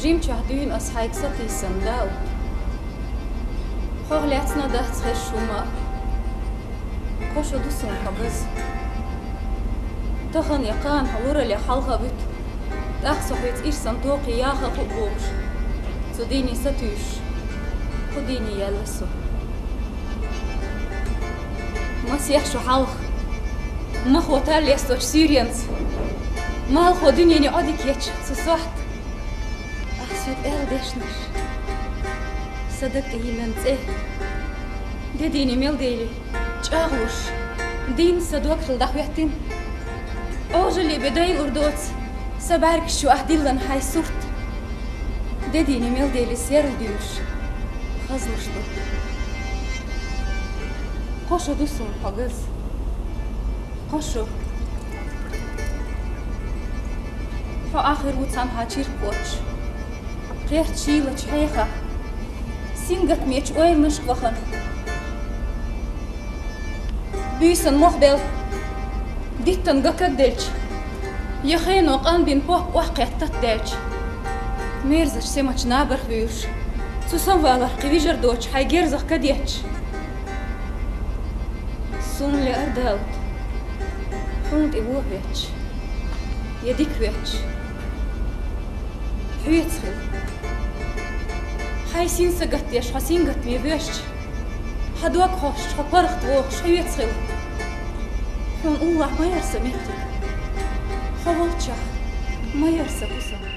جيم شهدين أصحيك سطي سنداو خوغ لاتنا دهت خشوما خوشو دوسون قبز تخن يقان هلورا لي حلقة بيت أخصو حيت إيش صندوقي ياخا قبوش تديني ستوش خديني يلسو مسيح شو حلق مخو تالي استوش سيريانس مال خودين يعني عادك يتش سوحت أحسود ديشنش صدقت هيلنت إيه ديني ميل ديلي تشاغوش دين صدوق خلدخويتين أوجلي بداي أردوت سبارك شو أهديلن هاي صورت ديني ميل ديلي سير ديوش خزلش دو قشو دوسون حقز قشو فآخر وطن هاتشير بوش ريحت شيلة شحيخة سينغت ميتش وين نشق وخن بيسن مخبل ديتن غكت دلش يخينو قان بين بوح وحقيتت دلش ميرزش سماش نابر خبيوش سوسن والر قويجر دوش حي جيرزخ كديتش سون لي أرداوت حوند إبوه بيتش يديك بيتش حويتخل حيسين سقط يش حسين قط ميبيش حدوك خوش حبرخت ووخش حويتخل حون الله ما يرسى ميتك حوالتشخ ما يرسى بسا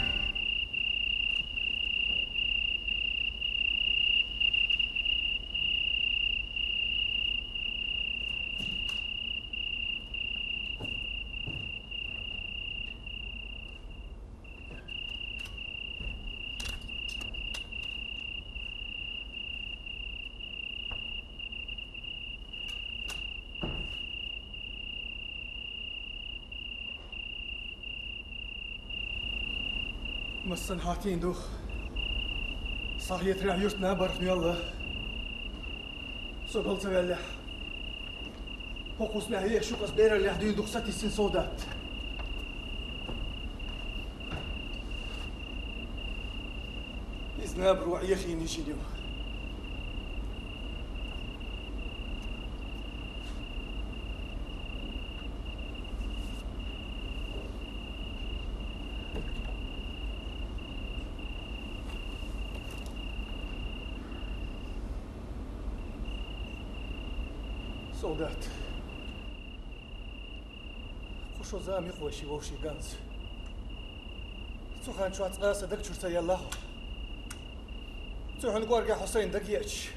مسن هاتين دوخ صاحية رعيوش نابر يلا سوبل تولح حقوس معي شو قص بير اللي هدين دوخ ستي سن سودات إذ نابر وعيخي نيشينيو سودات خوشو زامي خوشي ووشي غانز تخان شو عتقاسة دك شرطة يالله تخان قوارقا حسين دك يأتش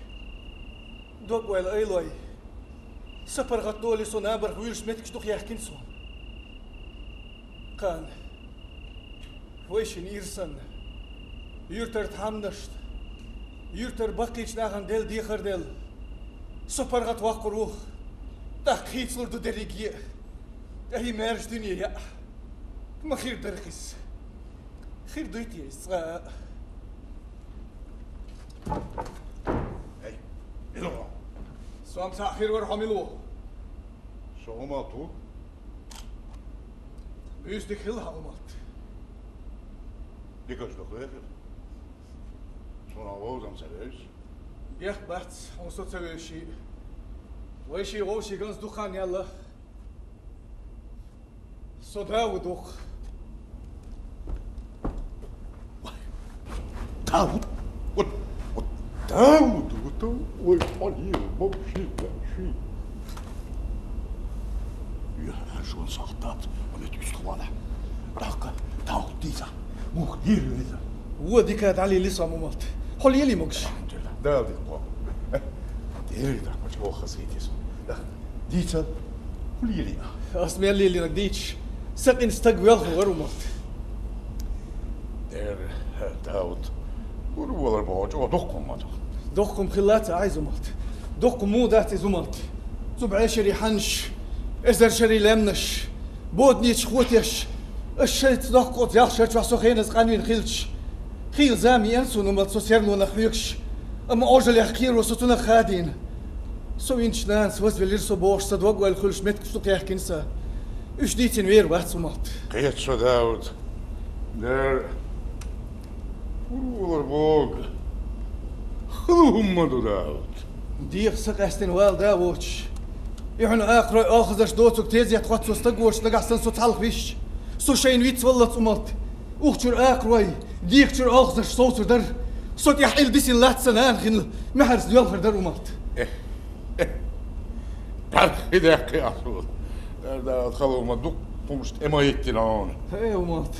دوك ويل ايلوي سفر غطولي سو نابر ويلش ميتكش دوخ يحكين سون قان ويشن إيرسن يرتر تحمنشت يرتر بقيش ناغن ديل ديخر ديل سفر غط واقع روح تحقيق صورة دريجية هي مارج دنيا يا ما خير درخيس خير دويتي إسراء هاي إلغا سوام تأخير ورحملوه شو ما تو بيسدك هلها أمات ديكاش دخل شو نعوض عم سلاش يا بحت ونصوت سوي شيء ويشي غوشي غنز دخان يلا صدا ودوخ داود داود والحنين موشي لاشي يا شون صحتات ومت يستوانا راقة داود ديزا مخير لذا هو دي كانت علي لسه ممات حول يلي مقش الحمد لله داود القوام ديريدا مش هو خسيتيس ديتا كل يلي اسمي اللي نقديتش سقين استقبل غير مات دير داود ولا بوجو دقكم ماتو دقكم خلات عايز مات دقكم مو ذات زمات زبع شري حنش ازر شري لمنش بودنيش خوتيش الشيت دقوت يا شرت وسخينز قانوين خيلش خيل زامي انسون وما تسيرنو نخيكش اما اوجل يحكير وسطنا خادين سو إنش نانس وز بليرسو بوش صدوق والخلش متكش تقيح كنسا إيش ديتين وير واحد سمات قيت شو داود دير Broer Bog. خذوهم داود. ديق سقستن والدا ووتش. إحنا آخر آخذش دوتك تيزي تقطع استقوش نقع سنسو تعلق بيش. سو شين ويت والله أمات. أختر آخر وي ديق شر آخذش صوت در. صوت يحيل ديسين لات سنان خن محرس ديال در أمات. إذا قياسول. ده خلوا مدوق بومشت إما يتلون. إيه أمات.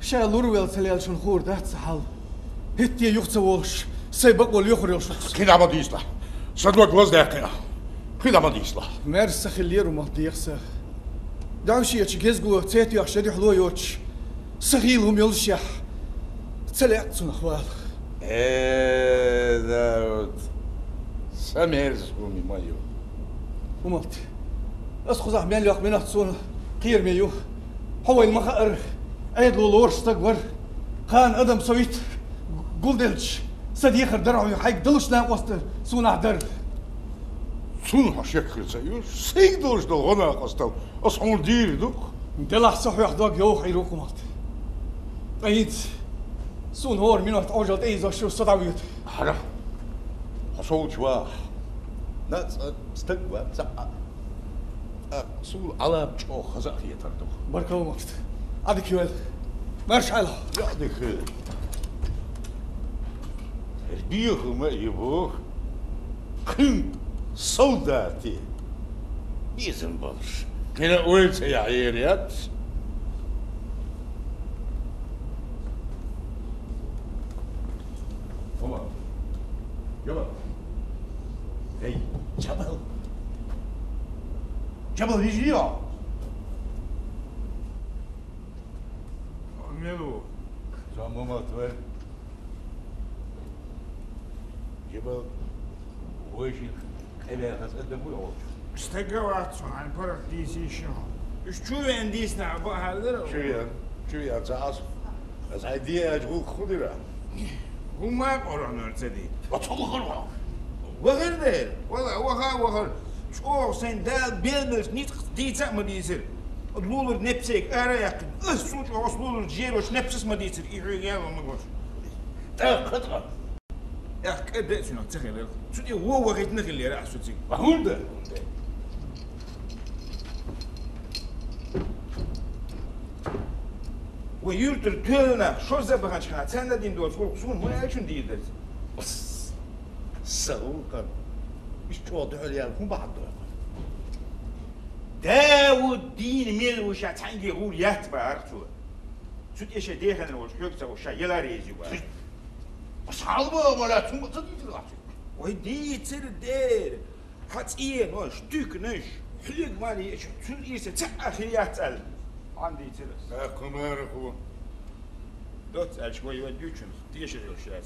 شال لورويل سليل شن خور ده تسحل. هتي يختصوش. سيبق واليخر يشخص. كده ما ديسلا. صدق وز دقيقة. كده ما ديسلا. مارس خلير أمات ديقسه. دعوشي يتشجز جوا تيتي أخشدي حلو يوتش. صغيرهم يلشح. تسلعت سن أخوال. داود. سميرز قومي مايو. أمات. أسخذ أحمل ياق منات سون قير ميو. هو المخاطر. عيد لولور استقبر. خان أدم سويت. قلدلش. صديق الدرع يحيق دلش نام وسط سون عدر. سون هشكر زيوش. سيدوش دو غنا قصتو. أصحون دير دوك. دلح صح يحضاق يوخ يروك أمات. أيد. سون هور منات أوجد إيزا شو صدعويت. حرا. حصول شواح. ناس استقبل سقع. سول على بشو خزاقية تردو. بركة أمات. عدك يوال. مارش على. يعدك البيخ ما يبوخ. خن صوداتي. بيزن برش. كنا قلت يا عيريات. فما. جبل. هي جبل. جبل يجيا. ميلو. جامو ما توين. جبل. ويش كيف قدم ولا استقوات عن فرق دي سي شنو؟ شو عنديس نعبا هذا؟ شو يا تعاصف؟ از هديه اجهو خضره. هما قرن ارتدي. وتخلوا وغير ذلك والله وغير شو سندال بيلمس نيت ديتا ما ديسر. اللولر نفسك اريق الصوت وصلولر جيروش نفسس ما ديسر يا ما قولش. تا خطره. يا كده شنو تخيل شو هو وغيت نخلي راح صوتي. هوندا. ويلتر تلنا شو زبغان شحال تانا دين دول شغل قصون ما يعيشون دي درت سوقا مش توضح لي هم بعض داود دين ميل وشا تانجي يقول ياتبع شو شو ايش ديخن وشحوك وشا يلا ريزي بس حالبا ولا ثم تدي ويدي تصير دير حتى ايه نوش دوك نش حليق مالي شو ايش تاخي ياتل عندي ترس كمان هو دوت على شوي وديوشن ديش الشيء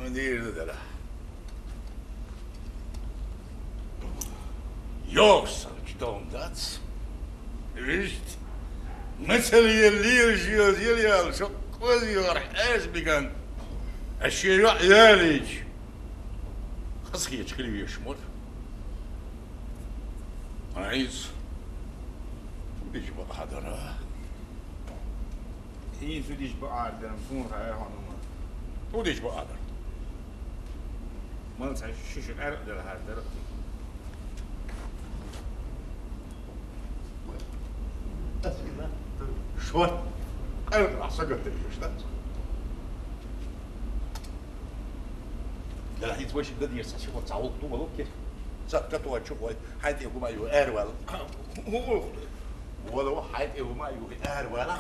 ندير ذا يوصل جدوم دات ريشت مثل يلي رجيو ديالي شق وزي راح ايش بكان الشيء ياليج خاصك يتكلم يشمر عايز وديش بقى حضرها هي سوديش بقى عندنا فون هاي هون وديش بقى حضر ما نسى شو العرق ده هذا شو انا احسن قلت لي مش ده لا حيت واش بدا يرسى شي تعوض طول كيف سكت وتشوف حيت هما يؤار هو ولو حيت هما يؤار ولا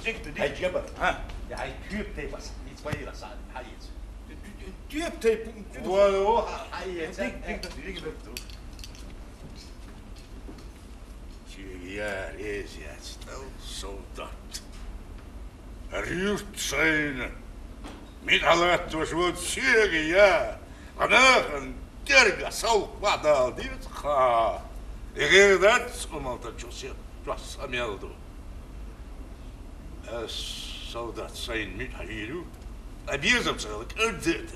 زيك هاي جبل ها هاي كيوب تي بس يتغير صار حيت كيف تي ولو حيت ديك يا ريز يا صوتات ريوت سين مين على وشوت شيء يا أنا ترجع سوق بعد دي خا غير ذات وما تجوسي جوس أميالدو صوتات سين مين هيرو أبيزم سالك أديت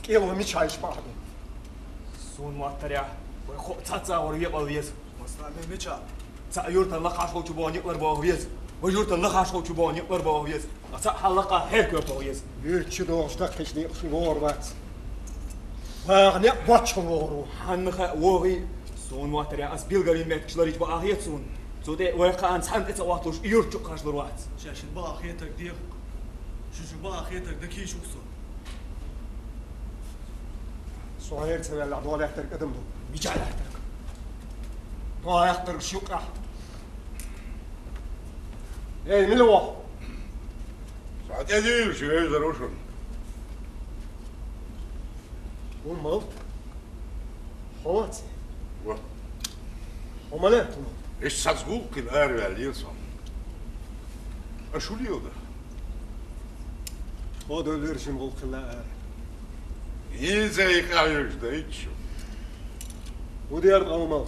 كيلو مش عايش بعض سون معترع وخو تاتا وريق الويز مصنع ميميتشا تأيورت اللقاء شو تبون يقدر بوهيز ويورت اللقاء شو تبون يقدر بوهيز أصح اللقاء هيك بوهيز يرتش دوش دقش نيقش ووربات واغني باتش وورو هنخ ووري سون معترع أس بيلغرين ميت كشلريج بأهيت سون سودي ويقع أنت هن إتواتوش يورتش كاش لروات شاش باخيتك ديق شو باخيتك دكي شو صو صغير سوي العضوة يحترق قدم له بيجعل يحترق ضوء يحترق شوكة ايه من الواحد ساعات يدير شو يقدر وشن والموت حواتي و وملاتنا ايش سازقوك الاري عليلسون اشو ليودا هذا اللي رجم غلق الله يزاي قايش دايتشو ودي أرد أمام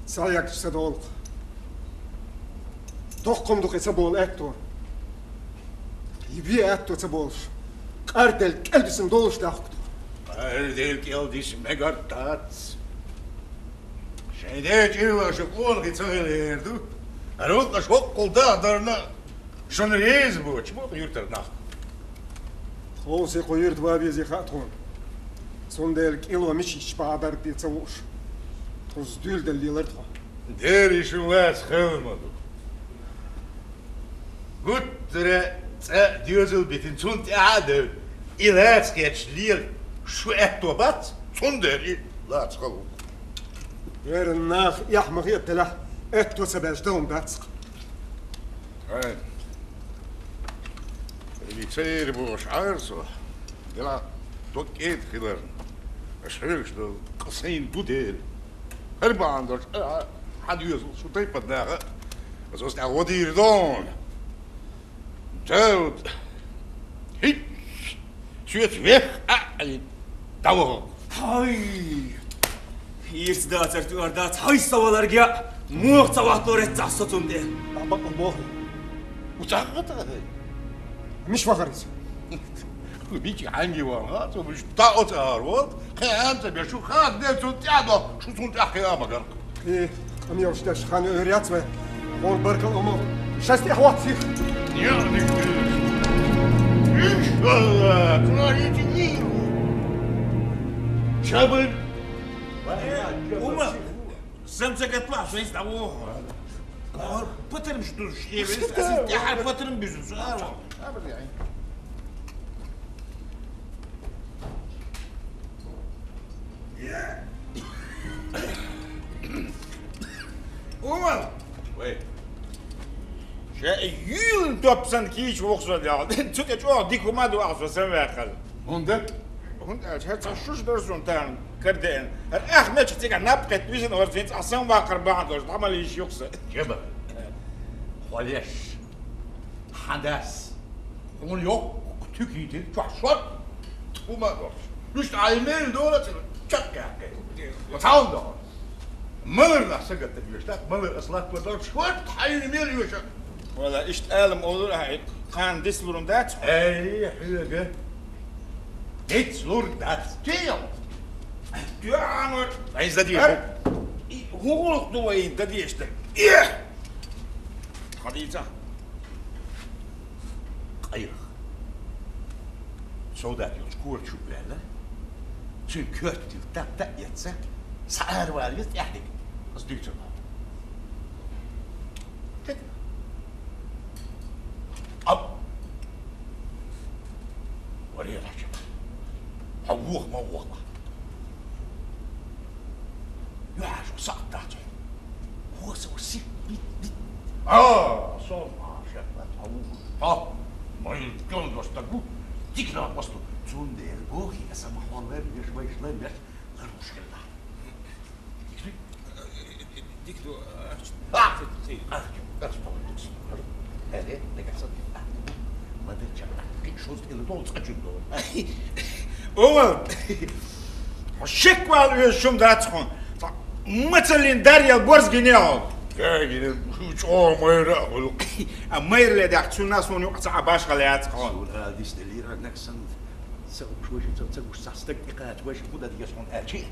سايق تسدولق دقم دقي تبول أكتور يبي أكتور تبولش قاردل كلبسن دولش داخكتو قاردل كلبس مقرطات شايداج إلا شقول غيتغير هيردو أروت أشوق قلدا درنا شون ريز بوش مو يرتر ناخ خوسي قوير دوابي زي خاتون سوندل كيلو مشي شبادر دي تسوش تزدول دل لرتها ديري شو لاس خلمدو قلت ترى ديوزل بيتن تونت عادل إلا تسكيتش ليل شو أكتوبات تندري لا تخلو غير الناخ يحمغ يبتلح اتو سباش دوم باتسق هاي اللي تصير بوش عارسو دلا توكيت خلال اشهرش دو قصين دودير هربا عندوش حد يوزل شو طيب بدناها بس وست عودير دون تاود هيت شويت فيخ أعلي دوغو هاي هيرس داتر تو أردات هاي سوالرجع موق تواتور التعصتون ده أبقى الله وتعقد هذا مش فخرز بيجي عنجي وانغات ومش طاقت هاروت خيانت بيشو خاد ديل تنتعدو شو تنتع يا مقرق ايه أمي وشتاش خان أوريات ما هو البركة الأمور شاستي أحوات فيك يعني إن شاء الله كناري تجيرو شابل وما سمسك اطلع شو يستعوه بطل مش دوش خير اساسي حال بطل بيزوس ابدا يعني وما وي شايل توبسن كيش وخصوصا يعني انت تجوا ديكو ما دو اعصر سماخل هندك هند هات شوش درسون تاعن كردين الاخ ما تشتيك نبقى تويزن ورفيت اصلا باقر بعض واش عمل ايش يقصد جبل وليش حدث يقول يوك تكيتي تحشر وما قرش مش عايمين دولة تشكا وتعاون دول ملر نحسقت تبيشتاك ملر اصلاك بدور شوات حيني ميل يوشك ولا ايش تقال موضوع هاي كان ديسلورن دات اي حلقة ديت لور دات جيل يا عمر عايز دي هو غلط وين تديشتك ايه خديجة قيرخ سودات يشكور شو بلا شو كرتي تاع يتسا سعر واليت يحدك اصديك شنو كده اب وريه رجع حوخ موخ يعشو سقطاته هو سو سيك بيت صوم شفت حوخ ما يمكن دوستكو تكنا وصلوا تون دير بوخي اسمح والله شوي شوي بس غير مشكلة ديك دو هذا لك حصل ما درتش كي شوز اللي طول تقجل دول هو الشك والشوم داتخون مثلا داريا بورز جنياو كاين شو ما يراقل اما يرلي داك تسو ناس وني وقت باش غليات قالوا هذه اللي راك سن وش وش ساستك إقات وش بدأ يسون أشي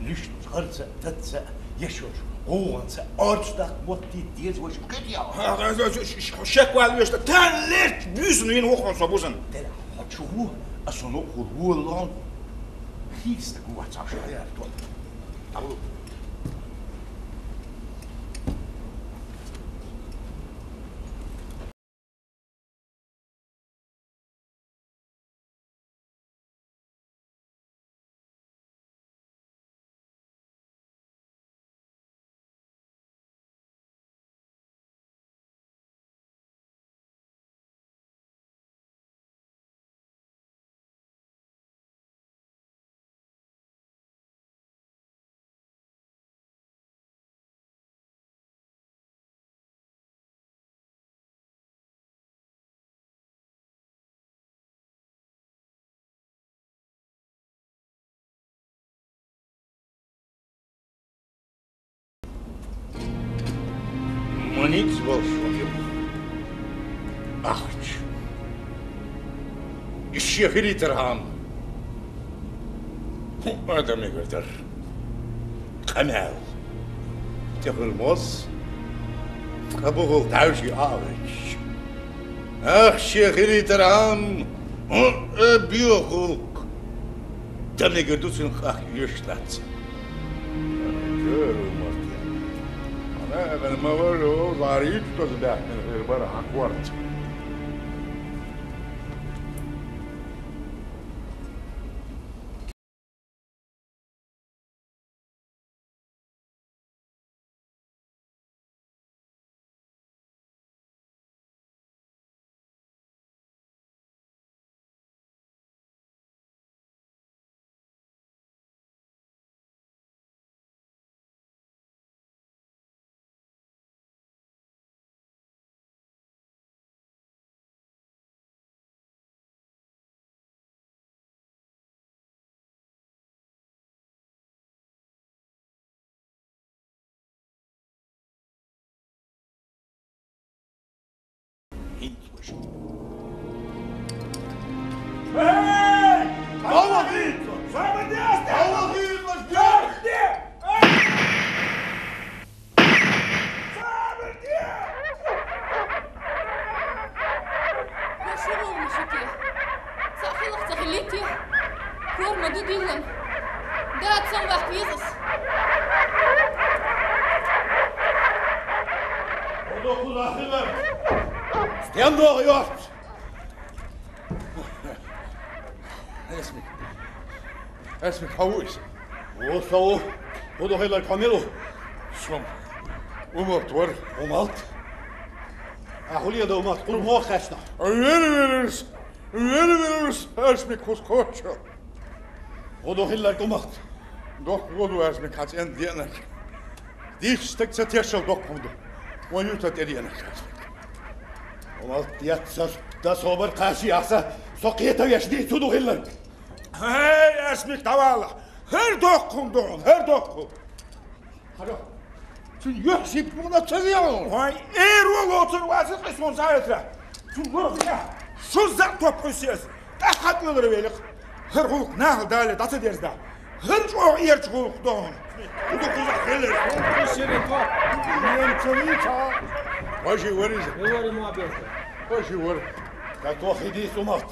ليش غرزة تتسا يشوش قوانسا أرشتك موتي ديز وش كده شكوى اليوش تان ليش بيزن وين وقعن صبوزن تلا هتشوفوا أصلا هو اللون هيستك واتساب شوية تقول Niets was van je. Ach. Is je geriet aan? Maar dan ik er. Kanaal. Tegen mos. Kabel thuis je avond. Ach, je geriet aan. Biogulk. Dan ik er dus een graag je staat. أنا ما له ضريب تصدق من غير برا عقورت Hey! Allah git! Sama diaste! Allah git! Diaste! Sama diaste! وشو مشكلة؟ صاحي تخليتي كور مدود يلن دات سمح بيزس ودخل آخر ستيان يورت اسمك حويس وصو ودخل الكاميلو شوم ومرت ور ومالت أخولي دومات كل مو خشنا وينس اسمك خسكوتشو ودخل الكامات دوك ودو اسمك هات ان ديانك ديش ستكت تيشل دوك ودو ويوتا ديانك ومالت ياتسر دا صوبر قاشي عسا سوقيتا يشدي تدو هلك Hey, اسمك توالا هر دوكم دون هر دوكم هذا شو يحسب من تسيون هاي ايرو لوتر واسط قسمون سايترا شو ورقيا شو زعتو بروسيس احد من الريلق هر غوك ناهل دالي دات ديرزدا هر جو يرجغوك دون ودوك زعخيلر واجي وريزة وري مو عبيرته واجي وري كاتوخي دي سمات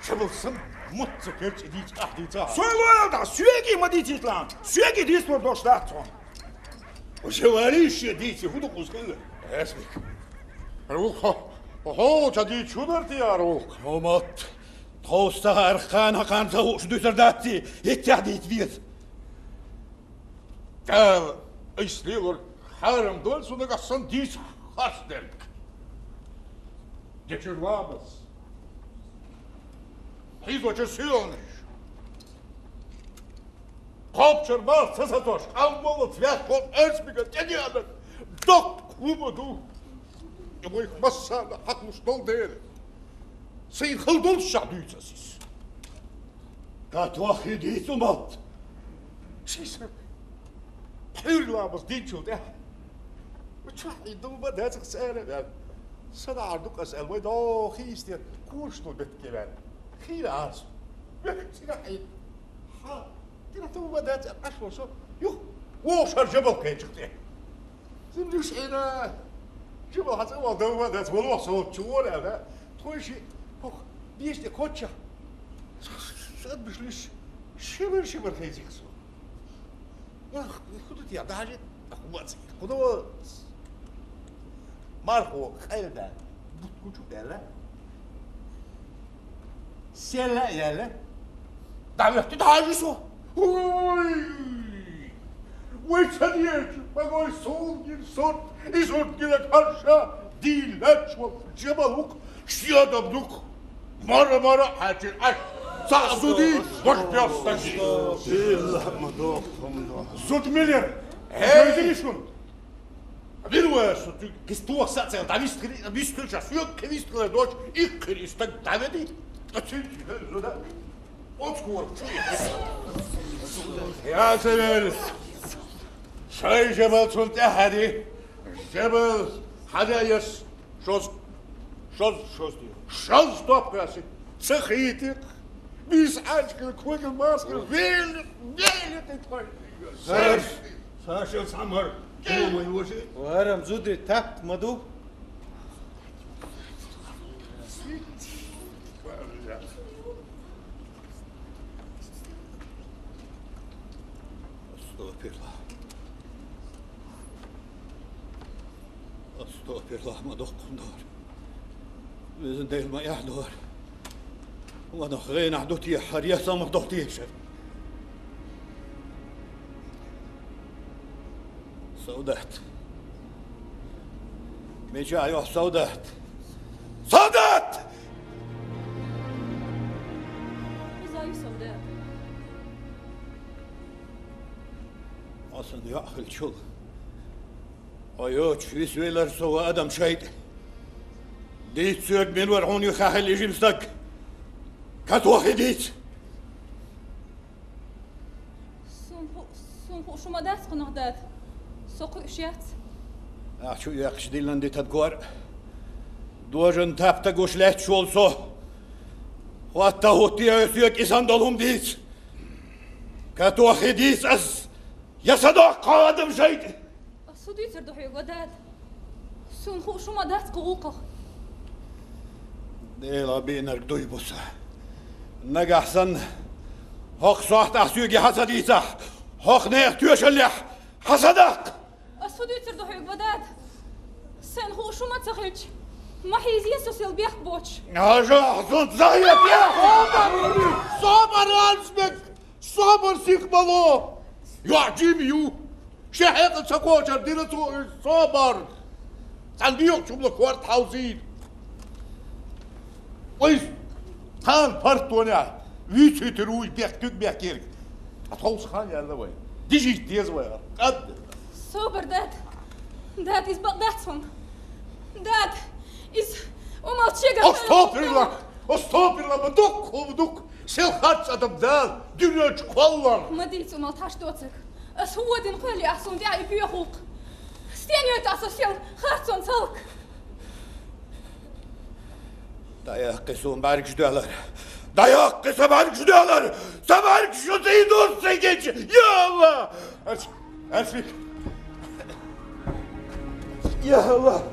شبل سم متسكرت ديت أحدي تاع سولوالدا سويجي ما ديتي تلان سويجي ديس por دوش داتون وشواليش ديتي هدو قزقلة اسمك روح هو تديت شو درتي يا روح ومات توستا أرخان هقان زوش دوسر داتي يتعديت بيت قال إسليغر حارم دول سنك أحسن ديت خاصدرك ديتشر لابس حيث جسيونش قابشر مال سساتوش أمولت فيها قول اسمك تديانك دوك كومدو يبويك مسالة حق مش دول ديرك سين خلدول الشعبية سيس كاتواخي ديتو مات سيسر بحير لابس ديتشو ده وتشوحي دوبا داتك سألة سنة عردوك أسأل ويدو خيستير كوشتو بيت كمان خير عاصم بكتير حي ها ترى تو بدات اشهر شو يو وشر جبل كيجتي زملوش انا جبل حتى هو دو بدات والله صوت شور هذا تخشي هو بيش دي كوتشا صاد بشلش شبر كيزيك سو يا خدت يا داجت اخواتي خدوا ماركو خير ده بتكوشو ده سيلا يلا دعوة تتعاجسوا ويتسديت بقول صوت صوت يصوت كده كرشة دي لاتش وجبلوك شيادة بدوك مرة حاجة عش صعصودي مش بيستجي بالله مدوخهم صوت مليار هاي شون Видно, что ты кистуа сацел, да вистри час, ёк кистуа дочь, и кристак даведи. А ты да? Вот скоро. Я север. شاي جبل صنت أحدي جبل حدايس شوز طب كاسي سخيتك بيس عاجك كويك الماسك ويل تتفاي ساشل سمر وهرم زودري تحت مدو استغفر الله مدوق دار بإذن ديل ما يحضر ونخغين عدوتي حريصة مخدوتي شر سودات ميجا أيوه سودات زي سودات أصلا يأخل شغل أيوه في سويلر سوى أدم شيء ديت سوق من ورعون يخاهل يجي مستك كاتوخي ديت سون شو ما دات قنقدات سوق اشيات شو يقش ديلن دي تدقور دوجن تابتا قوش لحت شول سو واتا هوتي يسوق إسان دولهم ديت كاتوخي ديت أس يصدق أدم شيء سودي تردحي وداد سون شو ما دات قوقه ديلا بينر دوي بوسا نجا أحسن هوك صاحت أحسوجي حسدي صح هوك نيخ تيوشلح حسدك سودي تردحي وداد سن هو شو ما تخرج ما حيزي سوسيال بيخ بوتش هاجا أحسن زايد يا صبر أنسبك صبر سيخ بلو يعجيب يو شحيق سكوشر ديرتو صبر سنديوك شو بلكوارت حوزين ويس خان بارتونيا ويتشي تروي بيحكيك بيحكيك أتوس خان يا الله وين ديجي تيز وين قد سوبر داد is but that one dad is أستغفر الله بدك سيلخاتش أدبدال دنيا تقولر ما ديت ومالتهاش توتك أس هو دين قولي أحسن دعي بيخوق ستينيو تأسوسيال خاتون سلك Dayak بارك شدالر دايق سبارك شدالر سبارك شو تيدور سيجيش يا الله أسفك يا الله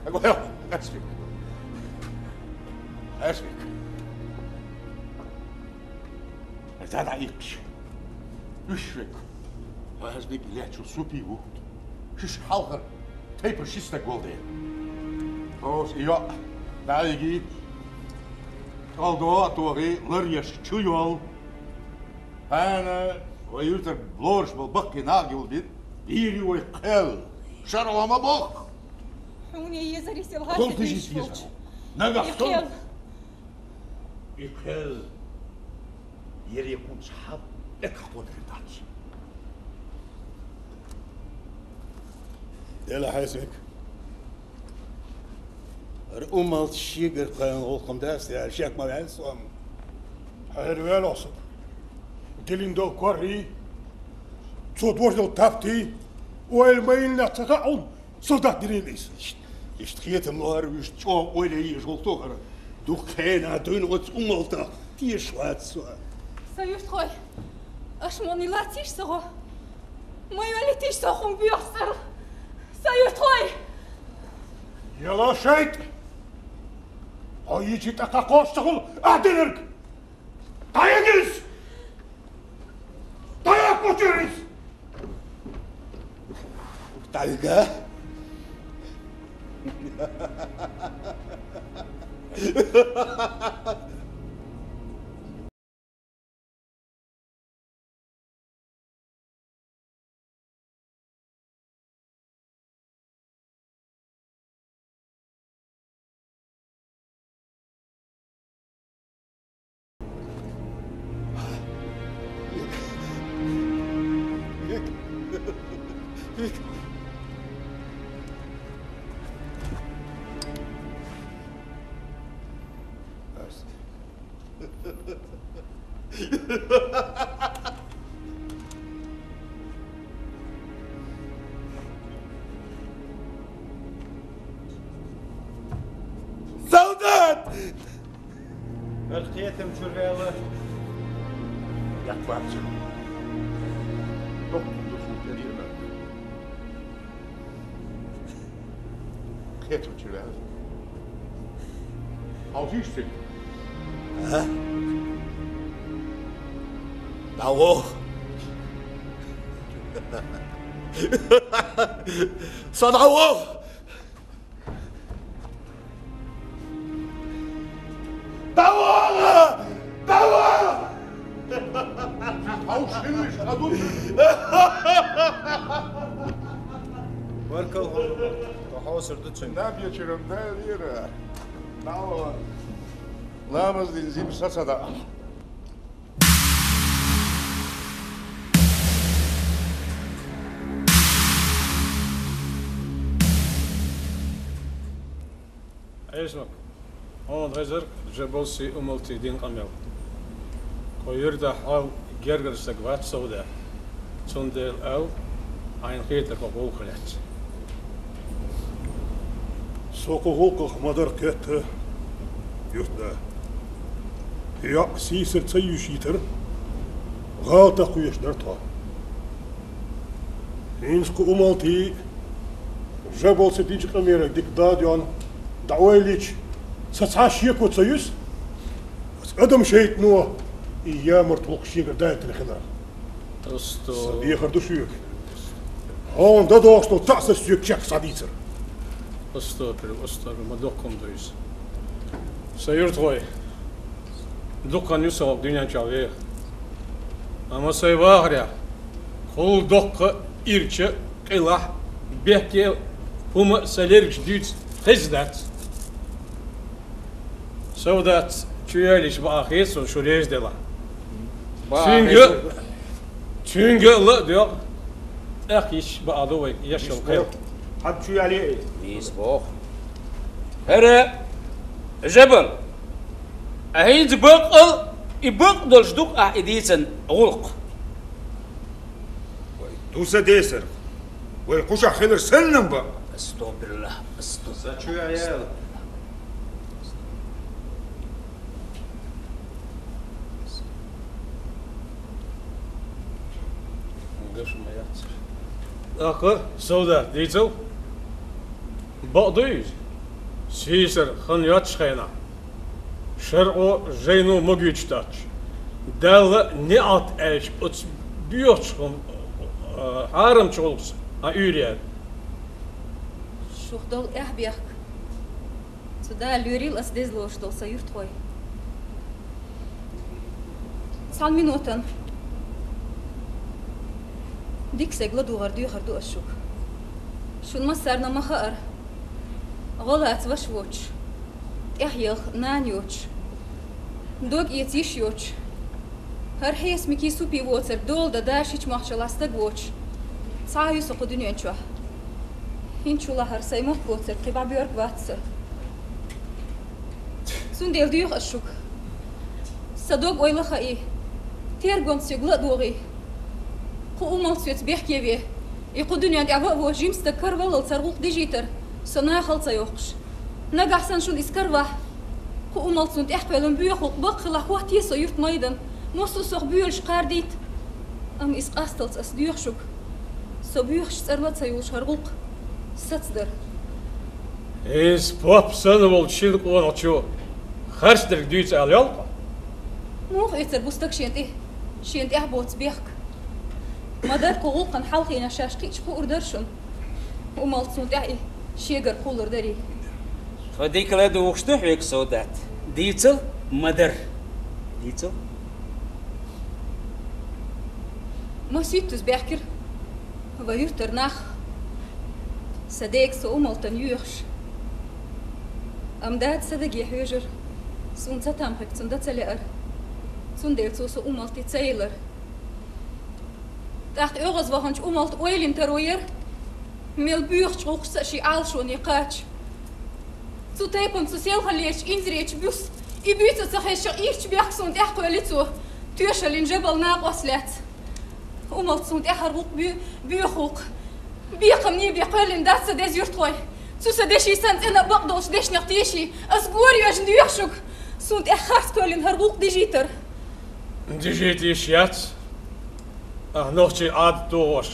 أقول يا أسفك أزاد عيبش أشفك وأزبك لاتشو سوبيو شش حلقة تيبر شيستا قولدين أوس إياه دايجي قالدوا أتوغي لريش تشيول أنا ويوتر بلورش بالبقي ناقل بيت بيري ويقل شروا ما بق حوني يزري سلغات كل تجي سيزا نقحتم يقل يري يكون صحاب اكحطوا الفرداتش يلا حاسك الأمة الشيقر قيان غلقم داس يا شيك ما بيعنسوهم حيرويال أصب دلين دو كوري صوت وجدو تابتي والمين لا تقعون Soldat erin is. Is het geet hem maar, is het zo ooit hier zo toch. Doe geen doen wat omalt. Die is schwarz. Sayurt gooi. Als je niet laat is zo. Maar je niet is toch een buurster. Sayurt gooi. Yalla şehit. Ayıcı taka koştuğul adilirk. Dayagız. Dayak koçuruz. Dalga. Soldat! Vergeet hem, Jurwelle. Ja, kwaad. Toch niet de voet en hier naar. Geet wat je wel. Als u stinkt. Huh? Nou hoor. Zo nou hoor. Dauer! Dauer! Hou stil is, ga doen. Werkel, de houser doet zijn. Nab je hem daar hier. Nou, laat ons die zin zetten daar. Eisnok, on rezer, jebossi umulti din kamel. Koyurda hal gerger segvat soda. Zundel au, ein geter verhooglet. Sokohokog madarket. Just daar. Ja, Caesar tsayushiter. Gata kuyes darta. Insku umalti. Jebol sedinch kamera dikdadyan. Dawelич. Satsashik wat sayus. Adam sheit no. Ja, maar toch zeker duidelijk gedaan. Osto. Die gaat dus ook. Oh, dat was nog dat een stukje saditser. Osto, maar doch komt dus. Sayurt gooi. Doch kan dus op dünya çalıyor. Ama say var ya. Kol dokka irçe ilah behke huma salerich duurt hizdat. Zodat tüyeliş bahis so şurez de la. Çünkü la diyor. Akiş baado ve yaşam kayıp. حد شو عليه؟ ميسبوخ هرا جبل أهيد بقل يبقدر جدوك أحديثا غلق دوسة ديسر ويقوش خير سنن بقى استغفر الله استغفر شو يا عيال؟ Akı soda diyeceğim. Bağdayız. Caesar xanyat şayna. Şer'o jeyno mogüçtaç. Dağla ne at eş uç büyüçüm harım çolks. A üriyel. Шухдол эхбях. Сюда люрил ас дезлоштол Sayurt gooi. Sal minuten. ديك سجلدو غردو خردو أشوك شو المسرنا ما خير غلط وشوش إحيخ نانيوش دوق يتيشيوش هر حيس مكي سوبي ووتر دول دا داشيش محشل استقوش صايو سوق دنيا انشوا هنشو لهر سيموت ووتر قبع بيورك واتسر سون ديل ديوخ أشوك صدوق ويلا خاي تيرغون سيغلا دوغي قومال سوت بيحكي بيه يقودني عند أبوه وجيمس تكر والله ترغوق ديجيتر سنا خلص يوقش نجح سن شو الإسكروه هو مالسون تحبلن بيخو بقلا وقت يسويت ميدان نص سوق بيولش قارديت أم إس قاستلت أس ديوخشوك سو بيوخش سرلت سيوش هرغوق ستدر إس بوب سنوال شيلك وناتشو خرج درك دويت على يلقى موخ إتر بوستك شينت أحبوت بيخك ما دار قوقا حلقي نشاشقيش بو أردرشن ومالسون تحي شيغر قولر داري فديك لا دوخش نحويك سودات ديتل مدر ديتل ما سيتوس بيحكر ويرتر ناخ صديق سو مالتن يوخش أم داد صدق يحوجر سون ستامحك سون دتسلير سون ديرتو سو مالتي تسيلر تاخ يوغز وهنش مالت ويلين تروير ميل بيوخش روخس شي عالشون يقاتش Zu teipen zu selhalech inzreech bus. I byta zu hesh ich biaxson tach koalitso. Tushal in jabal na qaslat. Umaltson taharbuq biyuq. Biqamni biqalin datsa des yurtqoy. Su sadeshi sant ana baqdos desh naqtishi. Asgor yash ndiyashuk. Sunt akhart kolin harbuq digitar. Digitish yat. Nochtje ad doos.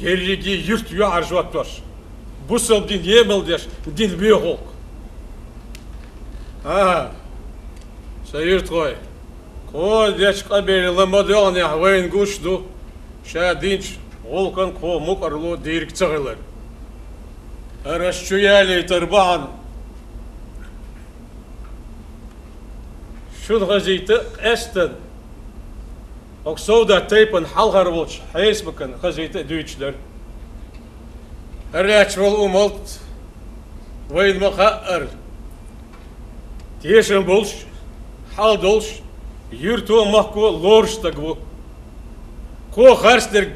Yerigi yurt yu arjwattos. Busel din yemeldes din biyuq. سيرتغوي كود يش قبل لما دون يا وين قشدو شادينش غولكن كو مقرلو ديرك تغلر أرشتو يالي تربعن شو غزيت استن أقصودا تيبن حلغر وش حيس بكن غزيت دويتش در الراتش والأملت وين مخاقر تيشن بولش حال دولش يرتو مخكو لورش تقو كو خارستر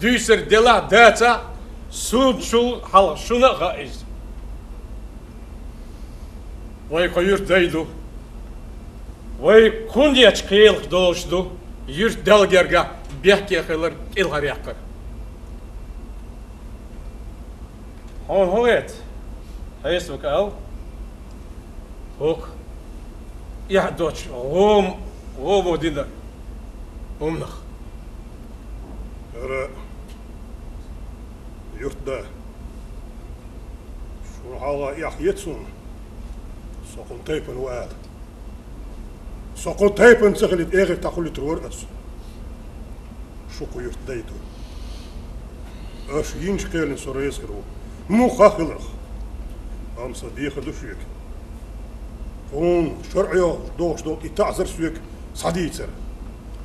دويسر دلا داتا سود شو حال شونا غايز ويكو يرت دايدو ويكون ياش قيلق دولش دو يرت دلجرغا بيحكي خيلر كيلغر يحكر هون هويت هيسوك او هوك يا دوتش غوم دينا أمنخ أرى يرتدا شو حالا يحيتسون ساقون تايبن وآد ساقون تايبن تغلت إيغي تاقول ترور أس شوكو يرتدايتو أش ينش قيلن سوريس كرو مو خاخلخ أم صديق دوشيك كون شرعيو دوش دوك يتعذر سويك صديقر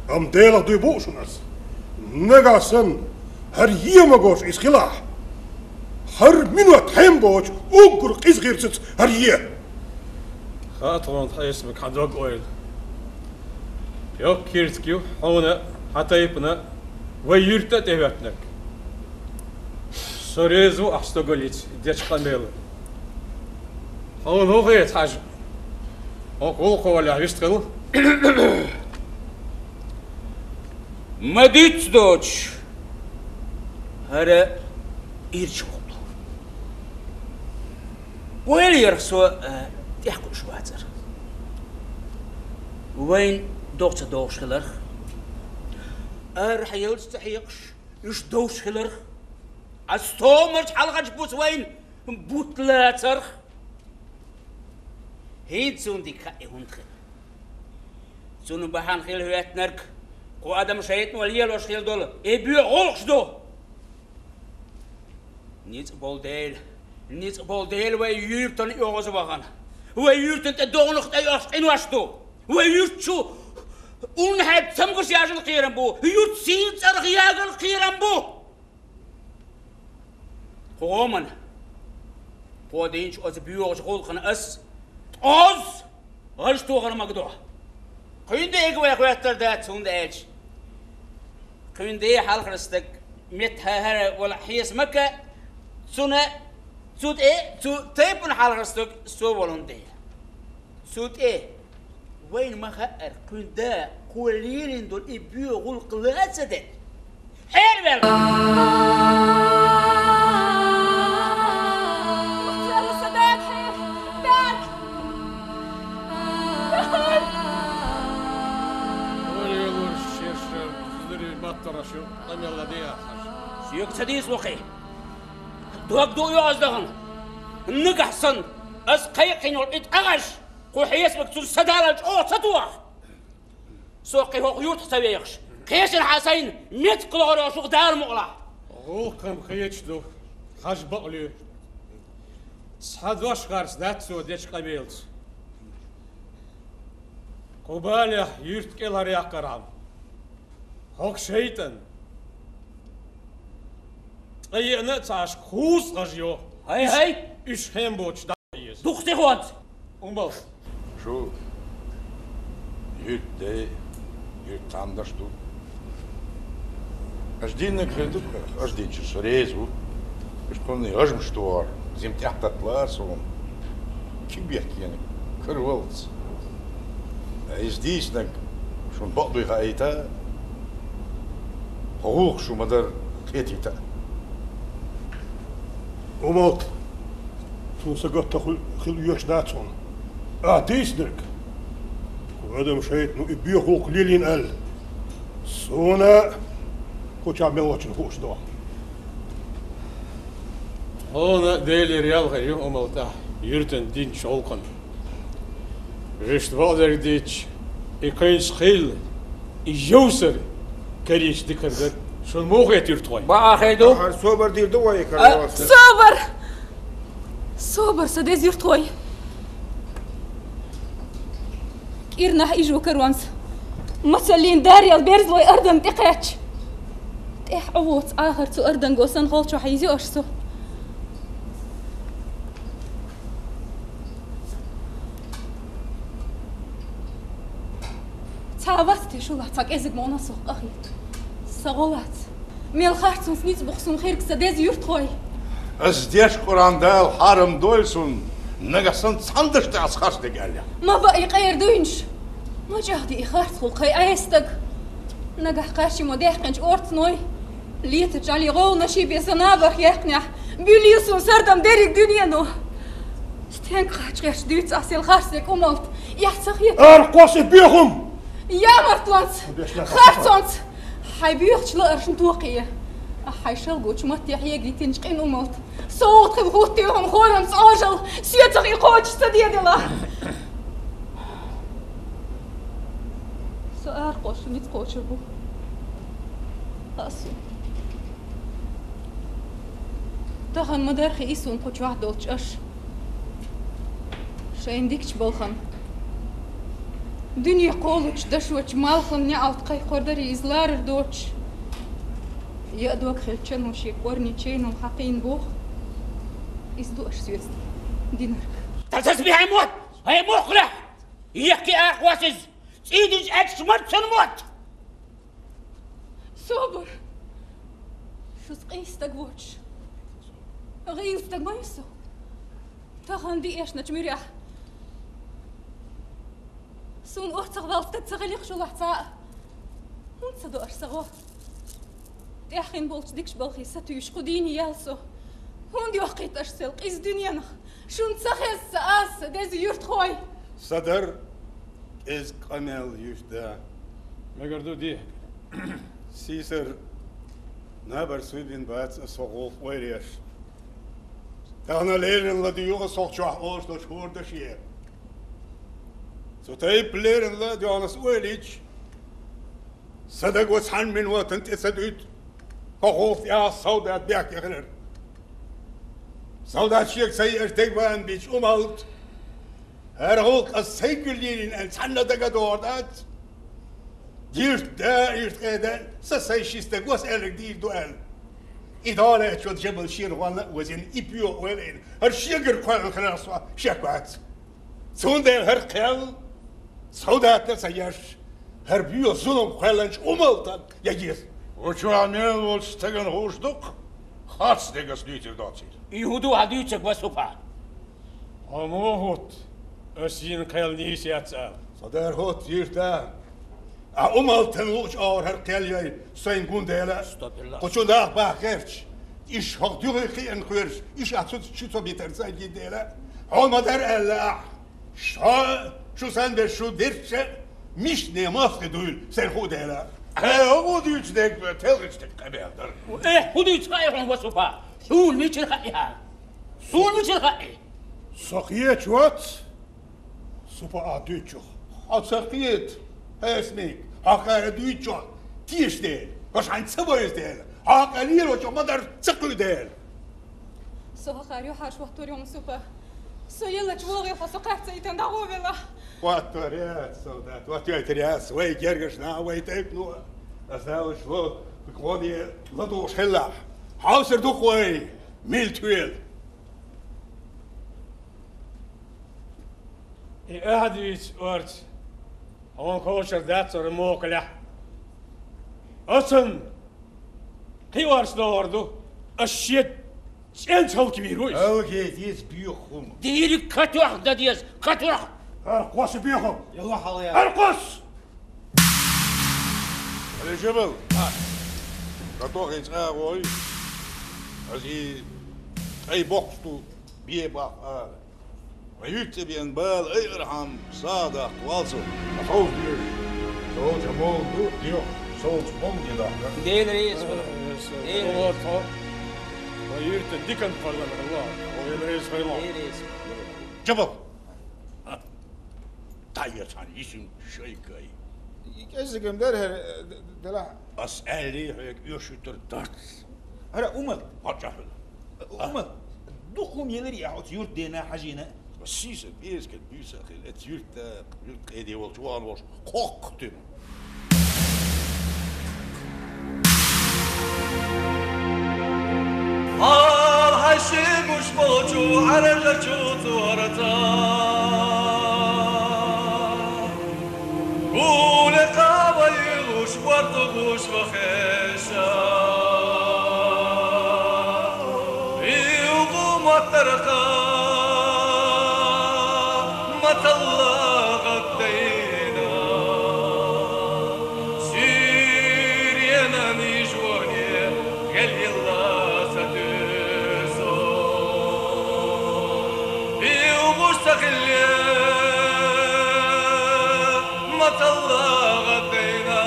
أم ديلا دوي بوشناس نغاسن هر يما غوش إس خلاح هر منو تحيم بوش أقر إس غير ست هر يه خاطرون اسمك حدوق أويل يو كيرتكيو هونا حتى يبنا ويرتا تهواتنك سوريزو أحستوغوليت ديش قميل هون هو غير حاجة أقول ولا يشتغل ما ديت دوتش هذا إيرش قبله وين يرسو يحكوا شو هاتر وين دوتش دوش خلر أرحيل استحيقش يش دوش خلر أستومرش حلقة جبوت وين بوتلاتر هيد زون ديك خي هندخل زون بحان خيل هيات نرك قو آدم شايتن واليالوش خيل دول إبيو غولش دو نيت بولديل ويورتن يوغز وغان ويورتن تدونخت أيوش إنواش دو ويورتشو unheib samgus jagen qirambu yut siins ar jagen qirambu qoman podinch az buur qolqan as az rashtogan magdo qinde egwa qwatar dat sund age qinde halqrastak mit har wala hiyas makka suna sud su taypun halqrastak so volonte sud وين ما خأر كندا قولين دول إبيو غول قلاسة حير بل سيوك سديس وقي دوك دو يوزدغن نقح صن أس قيقين والإد أغش قوحي يسمك تل سدالج أو سدوح سوقي هو قيوت سويخش قيش الحسين ميت قلوري وشوق دار مغلا غوكم خيجتو خاش بقلي صحاد واش غارس داتسو ديش قبيلت قبالي يرت كيلار يقرام هوك شيطان أي أنا تعش خوص غجيو هاي إيش هم بوش دايس دختي خوات بس شو يرت عندشتو أجدينك خدوك أجدين شريزو إيش كوني أجمشتوار زين تحت الطلاسون كي بيحكي يعني كرولت أجديشنك شو نبقضي غايتا حقوق شو مدر خيتيتا وموت تو سقط خل يوش داتون ديسنك وهذا مشيت نو يبيخو قليلين ال سونا كوش عمل واتش نخوش دوا هنا ديلي ريال غيو أموتا يرتن دين شولقن رشت والدر ديتش إكاينش خيل يوسر كريش دكردر شو الموقع يرتوي با خيدو هر صبر دير دوا يكرر صبر سديز يرتوي كيرنا يجو كروانس مسلين داريا البيرزوي أردن تقاتش تيح عووت آخر تو أردن قوسن غولشو حيزي أرسو تعبت شو لحتك إزق مونا سوق أخي سغولات ميل خارتون سنيت بخصون خيرك سديز يرتوي أزديش قرآن دال حارم دولسون نقصن تصندش تعس خاص دقاليا ما بقى يغير دوينش ما جهدي إخارت خلقي أيستق نقح قاشي مديح قنج أورت نوي ليت جالي غول نشي بيسنابخ يقنع بيليسون سردم ديريك دنيا نو ستين قاش غيرش ديوت أسيل خارسك أمالت يحتخيط أرقوسي بيهم يا مرتلانس خارتونس حي بيوخش لأرشن توقية حي شلقوش ماتي حيقلي تنشقين أمالت صوت خبغوتيهم خورم سآجل سيتغي قوش سديد الله سؤال قوش نيت قوش بو أسو تخن مدرخي إيسون قوش واحد دولتش أش شاين ديكش بالخن دنيا قولوش دشوش مالخن نعالت قي قردري إزلار دوتش يأدوك خلتشن وشي قورني تشين وحقين بوخ إزدو أش سيوست دينارك تلتسبي هاي موت هاي مخلع يحكي أخواسز سيدج أجمد سنموت صبر شو سقيستك ووتش غيستك ما يسو تخن دي إيش نجمريح سون أختك ضلتك تغليق شو لحتاء هون صدو أرسغو تيحين بولش ديكش بالخي ستو يشقو ديني يالسو هون دي وقيت أرسل قيس دنيانا شو نتسخي السآس ديزي يورت خوي صدر إز قمل يشتا ما قردو دي سيسر نابر سويبين بات صغوف ويريش تانا ليرن لدي يوغ صوت شوح أوش دو شهور دشيه سو تايب ليرن لدي أنا سويليش صدق وسحن من وطن تسدود كخوف يا صودات بيك يغنر صودات شيك سيئر تيبان بيش أمالت هرغوك السيكلين أن سحنا دقا دوردات ديرت دا يرت قيدا سسيشيستك واسألك دير دوال إدارة شو جبل شير وانا وزين إبيو وين هالشيقر قوال الخلاصة شاكوات سون دير هرقيال صودات نسيش هربيو ظلم قوالنش أمالتان يجيس وشو عميل والستغن هوش دوك خاص ديگس نيتر داتسير يهودو هديوتشك وسوفا أموهوت أسين قيل نيسي أتسال صدر هوت يرتا أمال تنوش أور هالقيال سين قنديلا قشون داخ باخرش إيش هقدر خيان خيرش إيش أتصل شو بيترسا جديلا هون ما در ألا شو سند شو درش مش نماس قدول سين خوديلا هو ديش دك تلقش دك قبيل إيه هو ديش خايف وصفا سول مش الخائها سول مش الخائي سقيت وات سوبا أديتشو سقيت اسمك هاكار أديتشو تيش ديل وش عن سبويس ديل هاكالير وش ما در تقل ديل سوها خاريو حاش وقتوري ومسوبة سو يلا جوغي فسقعت سيتن دعوه بالله واتريات سودات واتريات وي جرجشنا وي تيبنو أساوش فو بقوني لدوش هلا حاصر دوخوي ميل تويل أهديت أرت هون كوشر ذات رموكله أصلا قيوارس نوردو الشيء أنت هو كبير ويش أوكي ديس بيوخهم ديري كتوح داديس كتوح أرقص بيوخهم يلا حاليا أرقص على جبل كتوح يتغاوي هذه أي بوقتو بيبقى ويكتب ينبال أي إرحم صادق واصل أفوز بير صوت مول دو ديو صوت مول ديو دين ريس ويرت ديكن فلان الله ويريس فيلون جبل طيّت عن اسم شيء كاي كيسكم درها دلع أسألي هيك يشتر درس هلا أمل هجحل أمل دخهم يلري أحط يورت دينا حجينا بس سيسا بيس كان بيس أخي الأتيرتا يرت قيدي والجوان وش قوقتم حشي مش موجو على الجوت ورتا ولقى ويغوش وارتغوش وخيشا يوغو مطرقا مطلع غدينا سيرينا نيجواني قال يلا مستقلة ما طلع غدينا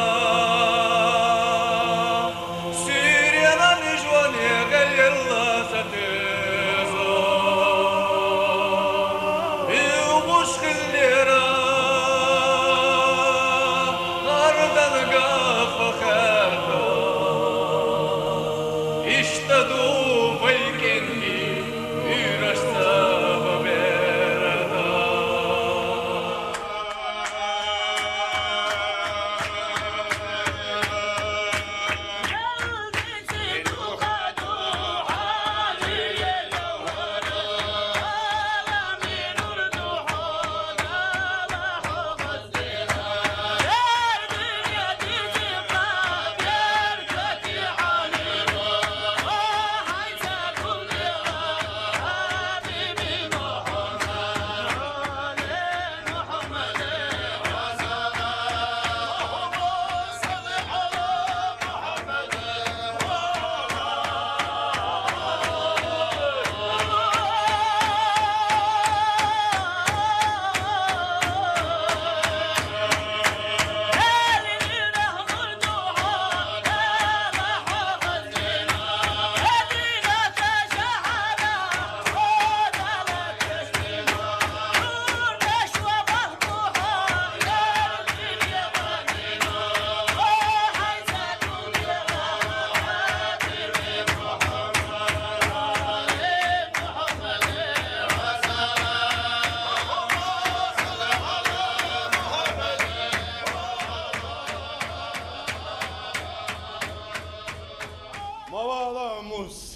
سيرينا نجواني قال يلا ستزو ومش خليرا أرضا نقف خاتو اشتدوا فيكني يرشتا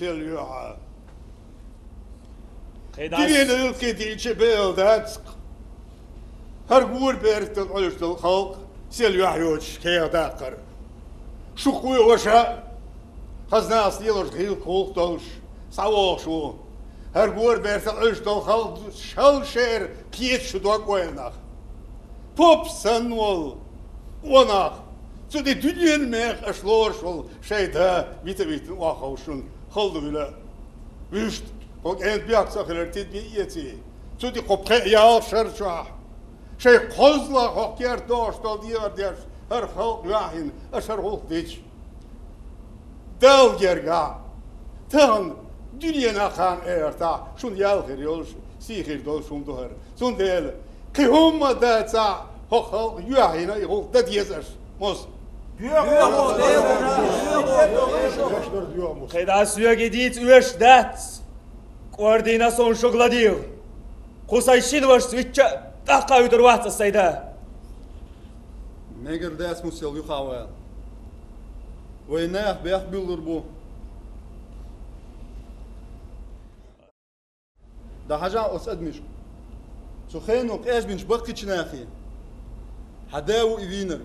Silja. Dien elke dietje beeld haar goerbert en alles del galk Silja jood keer daker. Zo goed was hij. Has naast die lort heel koud dus. Zou zo. Haar goerbert en alles del galk schal scher kiet zo door koeien. Pop sanwol. وناخ سودي دنيان ميخ أشلور شول شيدا بيتا واخوشون خلدو بلا ويشت قوك أنت بياك ساخر تدبيتي سودي قبقى يال شرشاح شي قزلا خوكير دوش دول ديار ديش هر خلق واحين أشر هوك ديش دل جرقا تان دنيا نخان ايرتا شون يال خير يولش سي خير دول شون دوهر سون ديل كي هما داتا هوك خلق واحين يهوك دا ديزش موس Когда свегидит уж дат, координацион шогладил. Кусайшин ваш свитча така удорваться сайда. Мегер дас мусил юхавел. Войнах бях билдербу. Да حاجة أسأل مش. سخين وقاش بنش بقي شناخي. حداو إذينر.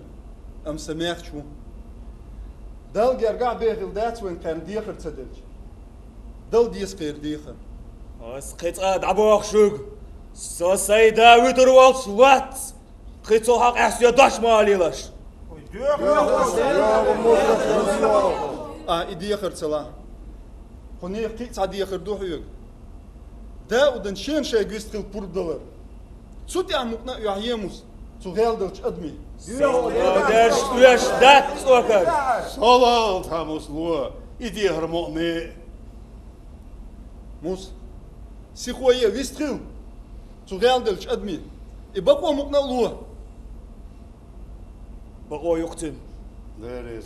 أم سماخ شو. دل جرجع بيغل دات وين كان ديخر تصدق. دل ديس غير ديخر. اسقط عبوخ شوق. سو سيدا ويدروال سوات. قيتو حق أحسيا داش ماليلاش. إديخر تلا. خني قيت عديخر دوحيق. دا ودن شين شيء جست خل بوردلر. صوتي عمقنا يعيموس. سوغيل دلش أدمي. درش ويش دات سوكر. صلال تاموس لوا إديخر مؤمي. موس. سيخوية ويستخل. سوغيل دلش أدمي. إبقوا مقنا لوا. بقوا يقتل. داريس.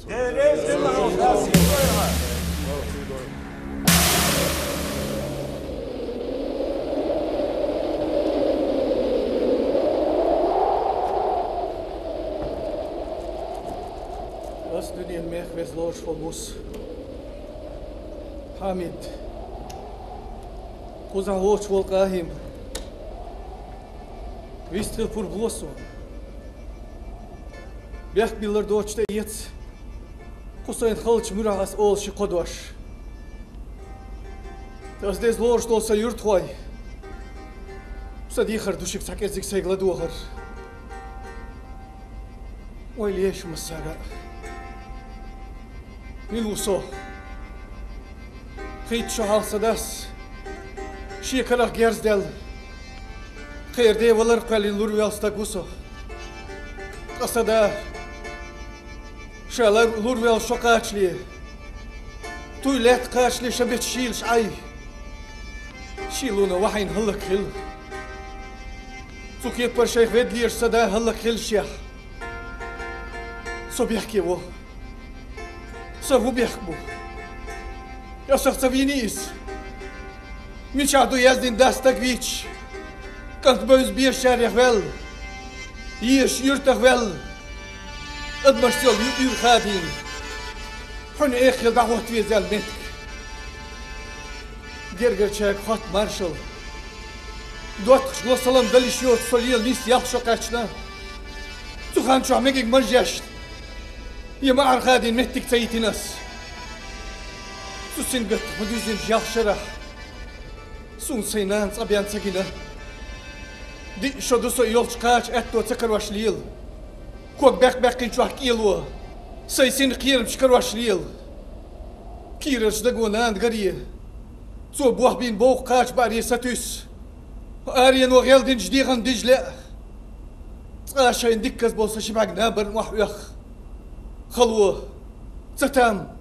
Das Dünien mehr wes los von muss. Hamid. Kuza hoch wol kahim. Wistel pur bloso. Bях biller doçta yet. Kusayn khalch murahas ol shi qodosh. Das des los dolsa yurt khoy. Sadi khar dushik sakezik segla dohar. Oy lesh masaga. نلوسو خيت شهال صداس شيكرا جيرز دل خير دي ولر قالين لورويال ستاغوسو قصدا شالر لورويال شوقاتشلي تويلات قاشلي شبت شيل شعي شيلونا وحين هلك خل سوكي برشيخ فيدلير صدا هلك خل شيخ سو بيحكي وو سوف بيحكموا يا سخصفينيس مش عدو يزدين داستك فيتش كنت بوز بير شارع ويل يش يرتخ ويل ادمشتل يطير خادين حن اخي دعوة ويزال متك جرجر شاك خط مارشل دوت خشلو سلام دلي شيوت سوليل نيس يخشو قاشنا تخان شو عميقك مرجشت يا معر خادين متك تيتنس سوسين قط مدوزين جاخ شرح سون سينان صبيان سكينة دي شدوسو يولش قاش اتو تكر واشليل كوك باقين شوح كيلو سيسين قير مشكر واشليل كيرش دقونان غريه تو بوح بين بوق قاش باري ساتوس آريان وغيلدين جديغن دجلة تقاشين دكز بوسا شبعق نابر وحويخ خلوه ستام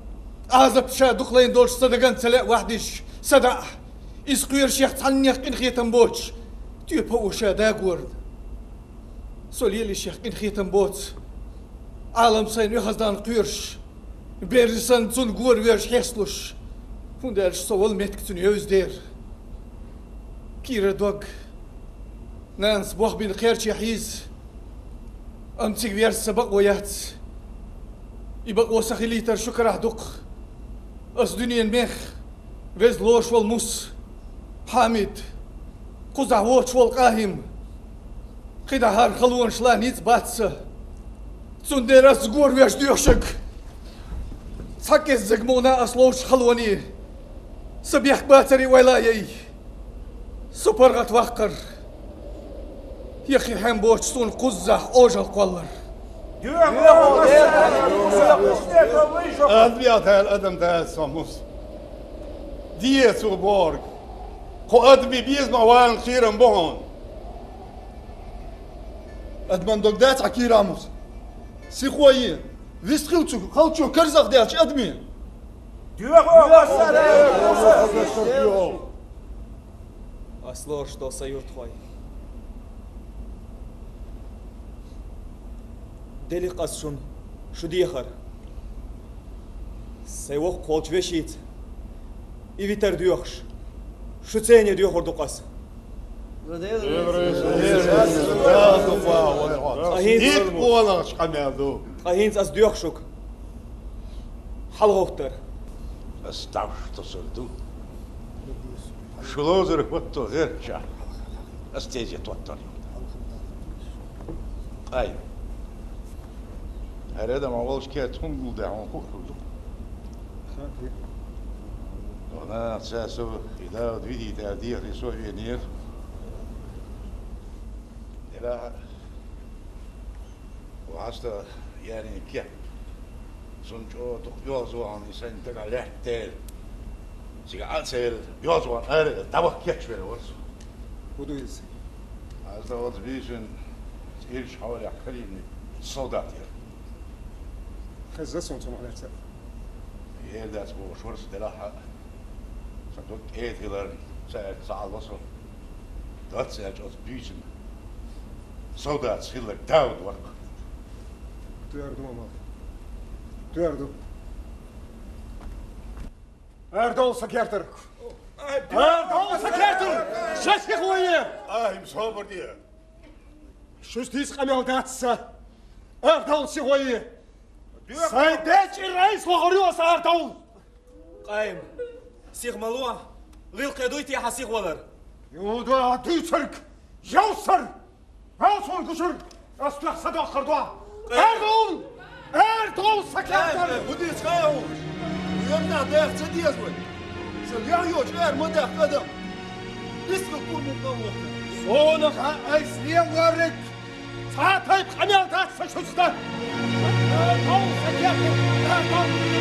عازب شا دخلين دولش صدقان سلاء واحدش صدع إسقير شيخ تعنيخ إن خيتم بوش تيب هو شا داقورد سوليلي شيخ إن خيتم بوت عالم سين يخزدان قيرش بيرسان تون قور ويرش حيصلوش فوندالش سوال ميتك تون يوز دير كيرا دوغ نانس بوخ بين خير شيحيز أمتك ويرس سبق ويات يبقى وسخي ليتر شكرا دق أس دنيا ميخ ويز لوش والموس حامد قزع ووش والقاهم خدا هار خلوان شلانيت باتسا تسندير أسقور ويش ديوشك تحكيز زقمونا أسلوش خلواني سبيح باتري ولايي سوبرغت وقر يخي حين بوش سون قزع أوجل قولر أدبيات هالأدم ده ساموس ديت وبورج خو أدبي بيسمع وان خيرا بهون أدمن دقدات عكي راموس سي خويه ويست خلتشو كرزق ديالش أدمي أصلور что союз твой دلي قصشون شو ديخر سيوخ قولش وشيت إيفيتر ديوخش شو تاني ديوخر دقص أهينز أس ديوخشوك حل غوختر استعش تصلدو شلوزر وطو غير شا استيجي توتر أي هذا ما والش كات هم ده هم كله أنا أساسه إذا بدي تعديل رسول ينير إلى وعست يعني كيف سنجو تقيوزو عن إنسان تقع لحتل سيقعد سيل يوزو عن هذا تبغى كيف شوية وصل ودويز هذا هو تبيشن إيش حوالي خليني صودات خزسون سمع لك هي ده اسمه شورس دلاحة صندوق إيه هيلر ساعة وصل ده ساعة جوز بيشن صودات هيلر داود ورق تيردو ماما تيردو أردول سكرتر أردول سكرتر شو خويه مصابر دي شو ستيس قميل داتسا أردول سخويه سايداتش الرئيس وغريوس أردول قايم سيخ ملوع غير قيدويتي حسيخ ولر يودا دوترك يوسر هاسون كشر أصلح صدق خردوا أردول أردول سكرتر وديس خايو ويمنع داخل سدي أزول سليع يوش مدى قدم اسمه كل مقاومة صونك أيس ليه ورك ساعتها بخميل داتسا شوزده أردول سكرتر أردول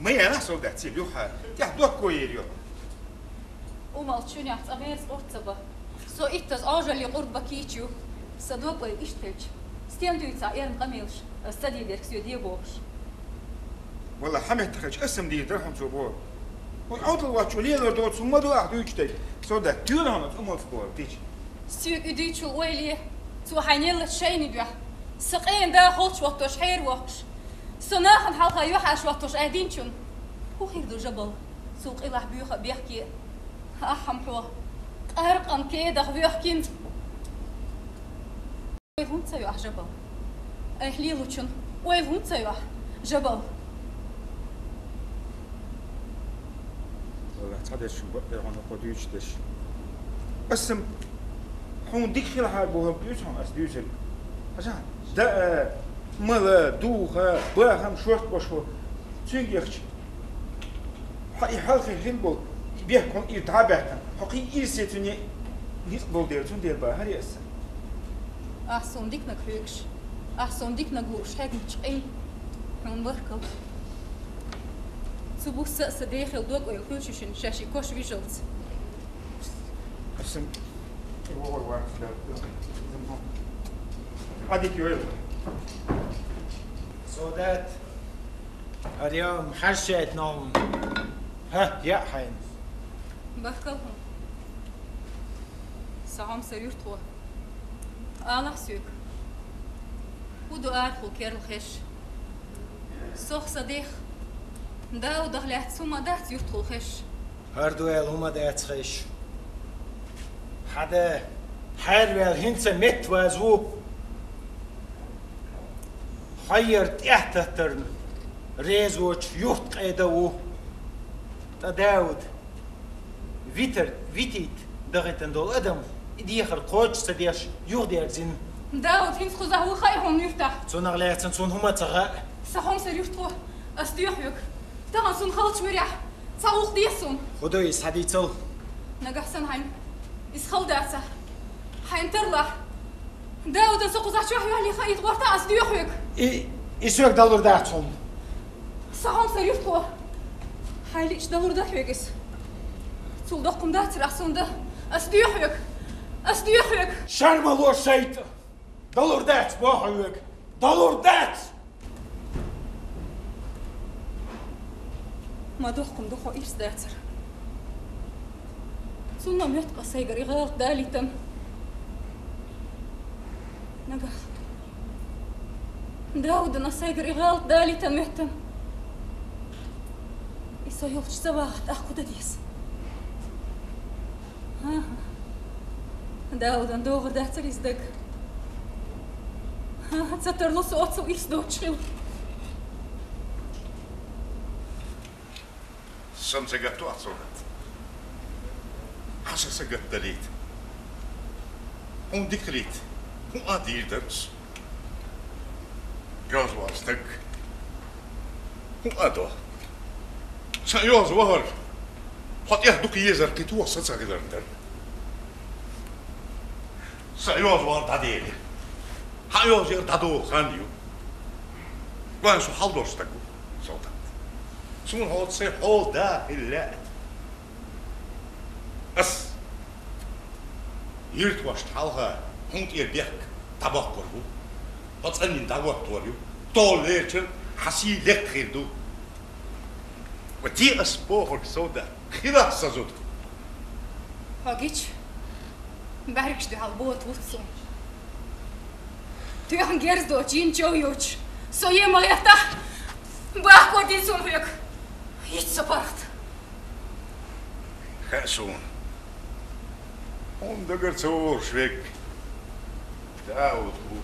ما ينحصل ده تسيلوها تحدوك كويريو وما تشوني عت أميرس أرتبا سو إتز أجل يقرب بكيتشو صدوق وين إشتلج ستيم دوي تعير مقاميلش استدي بيركسيو دي بوش والله حمد تخش اسم دي درهم شوبور والعود الواتشو ليه لردوت ثم دو أحدو يشتل سو ده تيونهم أمور فبور تيجي سيوك إديتشو ويليه تو حينيل شيني دوح سقين دا خلش وقتوش حير وقش سناخن حلقة يوحش وقتوش قاعدينشون هو خير دو جبل سوق إله بيحكي أحم حوا أرقم كده بيحكين ويفون تسيوح جبل أهلي لوتشون ويفون تسيوح جبل والله تعدش شو بقى أنا قديش دش اسم حون ديك خير حال بوها بيوتهم أسديوزل عشان ده ملا دوها باهم شورت باشو تيجي يخش حقي حلقي غنبو بيحكم يتعبها حقي يسيتني يقبل ديرتون دير بها هري أسا أحسن ديك نكريكش أحسن ديك نقوش هيك متشقين بركل تبوس سأس داخل دوق ويكوششن شاشي كوش فيجلز اسم هذيك يوم سودات اليوم حشيت نوم ها يا حين بركلهم سعام سرير طوى آلح سيوك ودو آرخو كيرل خش سوخ صديق داو دخلت سوما دات يرتخو خش هردويل هما دات خش حدا حالويل هنسا مت وازو حيرت احتترن ريزوش يوت قيدو داود فيتيت دغتن دول ادم ديخر قوش سديش يغدي ارزين داود هنس خزاهو خيهم يفتح سونغ لاتن سون هما تغاء سهم سرير طوى أستيوحيك تغن سون خلط مريح صاوخ ديسون خدويس حديتل نجحسن هين إسخل داتا هين ترلع داود سوق زاشوح يالي خيط ورتا أستيوحيك إيشوك دالور داتهم سهم سرير طوى هايليش دالور داحيكس تول دقم دات راسون ده أستيوحيك شرملو شيط دالور دات بوحيك دالور دات ما دوخكم دوخو إيش داتر سونا ميتقى سيجري غلط دالي تم نجح داود أنا سيجري غلط دالي تم يهتم يسويوش سواحت أخو دديس ها داود أن دوغر داتر يزدق ها تستر له صوت سو إيش دوتشل سمسجت وعصرت حسسجت دليت هون ديكريت هون أدير درس جاز واستك هون أدو سيوز وهر حط يهدوك يزر كتوه سسغدر در سيوز وهر تدير هايوز يرتدو خانيو وانسو حالدورستكو صوتا سون هاد سي حال دا إلا أس يرت واش تحالها هونت يربيك طباق قربو هتسألني دعوة توريو طول ليتر حسي لك خيردو ودي أسبوع سودا خلاص سازود هاجيش باركش دو هالبوت وتصون تو يهن جيرز دو جين جو يوش سو يما يفتح باكو دين سون فيك يتصبرت خاسون هون دقر تصور شويك داود هو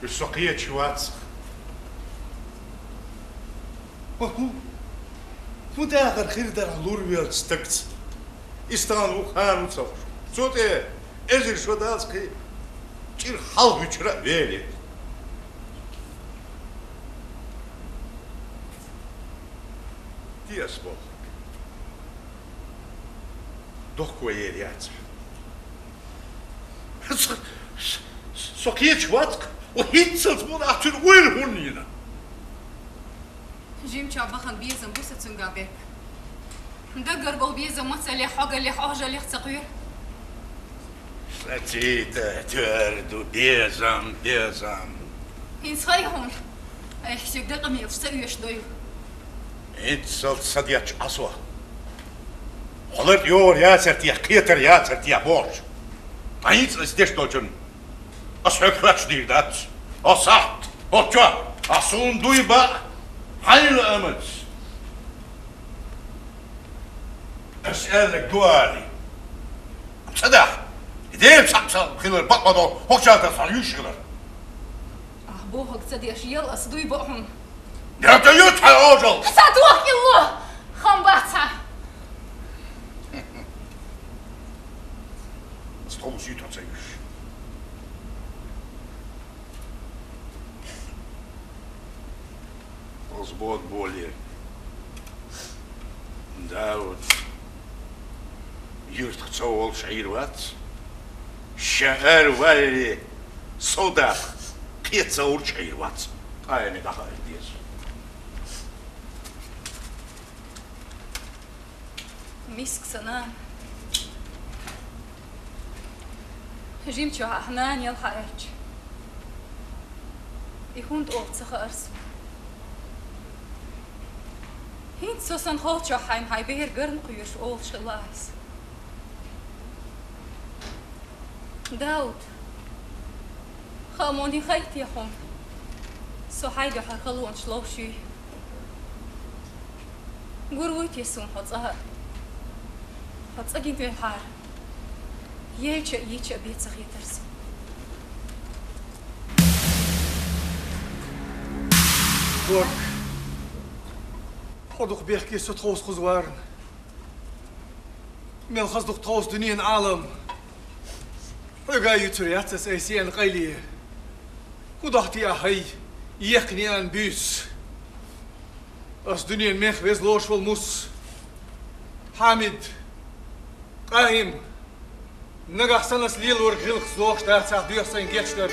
السقية شواتس هو داخل خير در اللور ويال استكت استانو خانو تصور صوت ايه ازر شو داسكي تير حال بيشرا بيلي دي اسبوع دوكو يريات سقية شواتس وهيتسلت من أحتر وين هونينا جيم شابخن بيزم بوسة تنقابك ندقر بو بيزم مسألة حاجة اللي حاجة اللي تقوير ستيتا تردو بيزم هين هون أي حسيك دقم يفسقيش دويو انت سلت صديقش أسوا حضرت يور يا سرتيا قيتر يا سرتيا بورش ما ينس استيش دوجن أصحك فاش دير دات أصحت أتوا أصون دوي با حيل أمس أسألك دوالي صدق إديم سامسون خلال بطمدو هوشا تصعيش خلال أحبوهك صديقش يلا صدوي بقهم يا تيوت يا أجل ساتوك يلا خنباتها استوم سيتو تسيش مظبوط بولي داود يرتق تصول شعير وات شعر والي صدق يتصور شيء واتس أنا دخل ديس مسك سنان جيمتشو حنان يلحقش يهوند أوت سخارس هين سوسن خالتشو حيم هاي بير قرن قيوش أول شلايس داود خاموني خيت يا خون سو هايدو حخلون شلوشي قرويت يسون حتصهر حتصقين في الحار ييتش بيت سخيترس بورك خدوخ بيحكي سو تخوص خزوارن ميل خصدوخ تخوص دنيا عالم وقا يترياتس ايسيان قيلي ودحتي احي يقني ان بيس اس دنيا ميخ بيز لوش والموس حامد قايم نجح سنس ليل ورغيل خزوخ دات ساعة ديوح سين جيشتر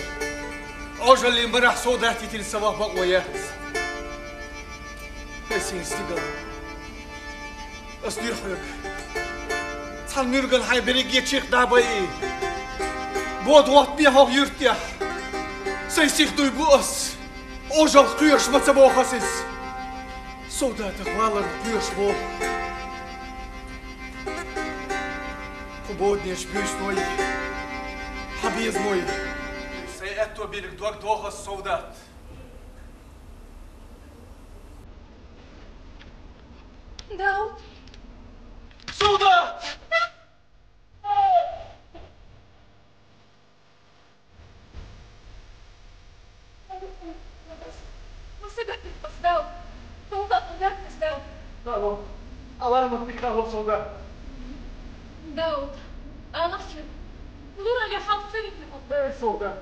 اوجل اللي مرح صوداتي تل سواح بقويات ايسين ستيقل اس ديوحك تحل ميرغل حي بريقية شيخ دابي بود وقت بيها يرتيح سيسيخ دوي بوس اوجل قيوش متسبو خسيس صودات اخوالر قيوش بو قبودني شبيش موي حبيز موي سيأتو بينك دوك دوخ الصودات داود صودات وسبت بس داود صودات بس داود داود الله ما فيك داود صودات داود أغفل لورا يا حاطين لا صودات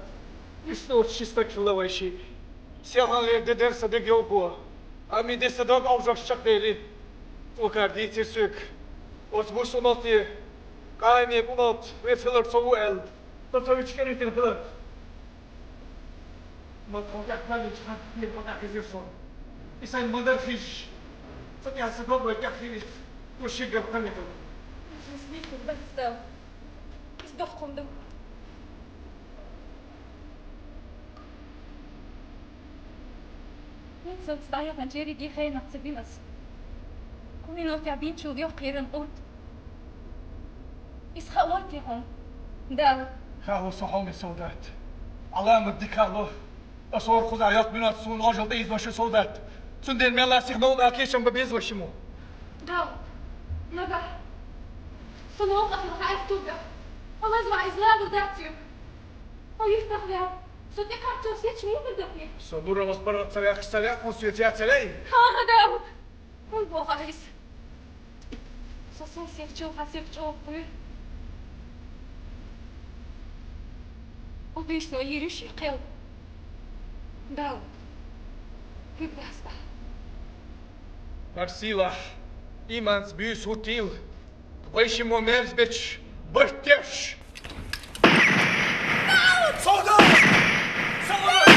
يشنو تشيستك في اللواشي سيغان لي دير صديق يوبوا أمي دي صدق أوزاق شقيري وكاردي تيسوك وتبوس ونطي قايمي بنط ويفلر صوال تطوي تشكري تنفلر ما تقولك مالي تحن يبقى كزيرسون إسان مدر فيش فتي صدق ويكفيني وشيقر قنيتو نسبيكم بس داود اصدقكم داود ننسى تصدعي غنجيري دي خينا تسبينس كوني تعبين شو ديو قيرن قلت إسخاورتي هون داود خالو صحوني سودات علامة ديكالو أصور خزعيات منات سون رجل ديز وشي سودات سندين ميلا سيخنون أكيشن ببيز وشيمو داود نجح صنوق أخي عارف توقع والله اسمع إزلام ذاتي ويفتح لها صدق عرفتو سيتش مين بدك صدورة مصبرة سلاح سلاح وسيتيات سلاي ها داود والبو خايس صوصي سيكتشو حسيكتشو وبيشنو يريش يقل داود كيف بحسبه مرسيلح إيمانس بيس هوتيل ويشي موميرز بيتش برتش صودا صودا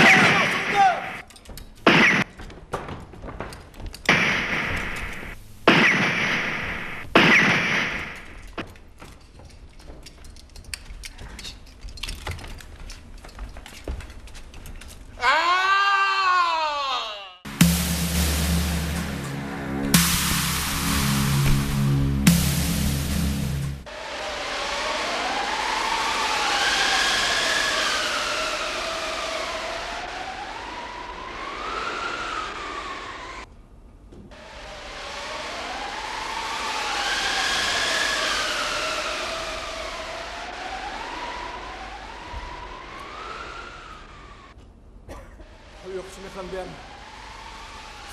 بيان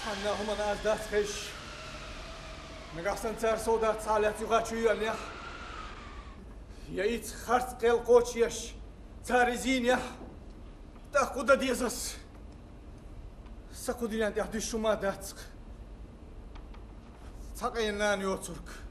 حنا هما ناس دات خش نقصن تار سودات صالات يغاتشو يالنيح يايت خرط قيل قوتشيش تاريزين يح تاخد ديزس ساكودين عندي الشما داتك تاقينا نيوترك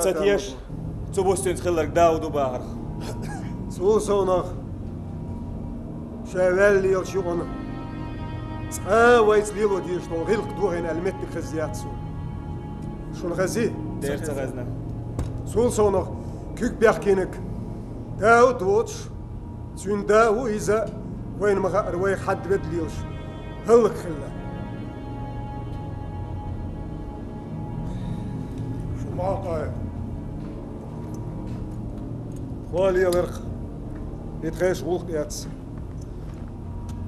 ستيش تبوستين تخلك داود وباهر سوسونغ شوال لي الشغل ويت ليلو ديش طول غير دوهين المت خزيات سو شون غزي دير تغزنا سوسونغ كيك بيحكينك داود ووتش سون داو إذا وين ما روي حد بدليوش هلك خلا شو معاقاي خوالي الرق يتغيش غوق ياتس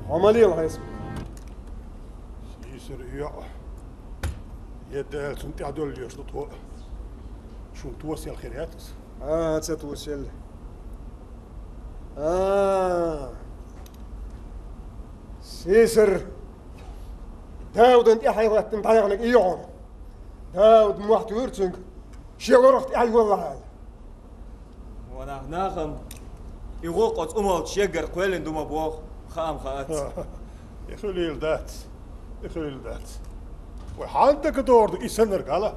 عملية الهيسم سيسر إياه يدال سنتي عدول ليش نطوع شو توصي الخيرات تتوصل سيسر داود انت حيوات تنطيغنك إيون داود موحت ورتنك شيء رحت أي والله هذا وانا ناخم يغوقت أمال شجر قويلن دوما بوخ خام خات يخليل دات يخليل دات وحالتك دور يسنر قاله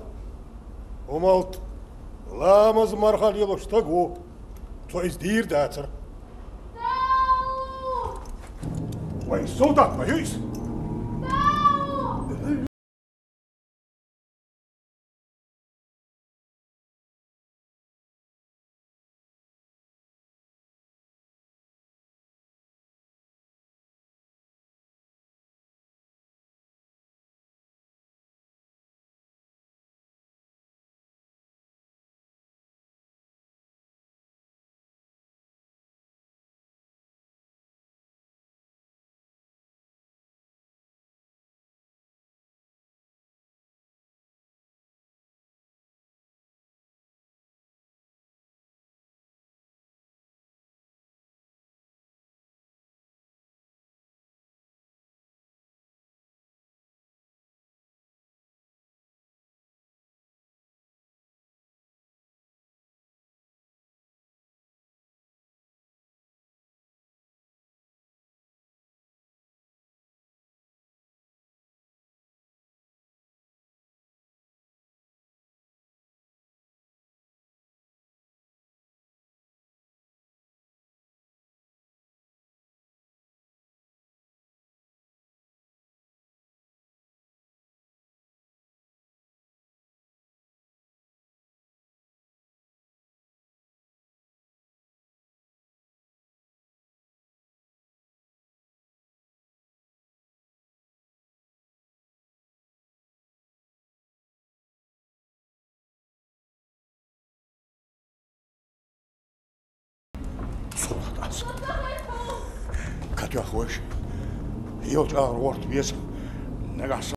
ومالت لا مزمر خلي لوش تقو تو إز دير داتر وين صوتك ما يس صراحة أسك كاتو أخوش يوج أغروارت بيسم نجح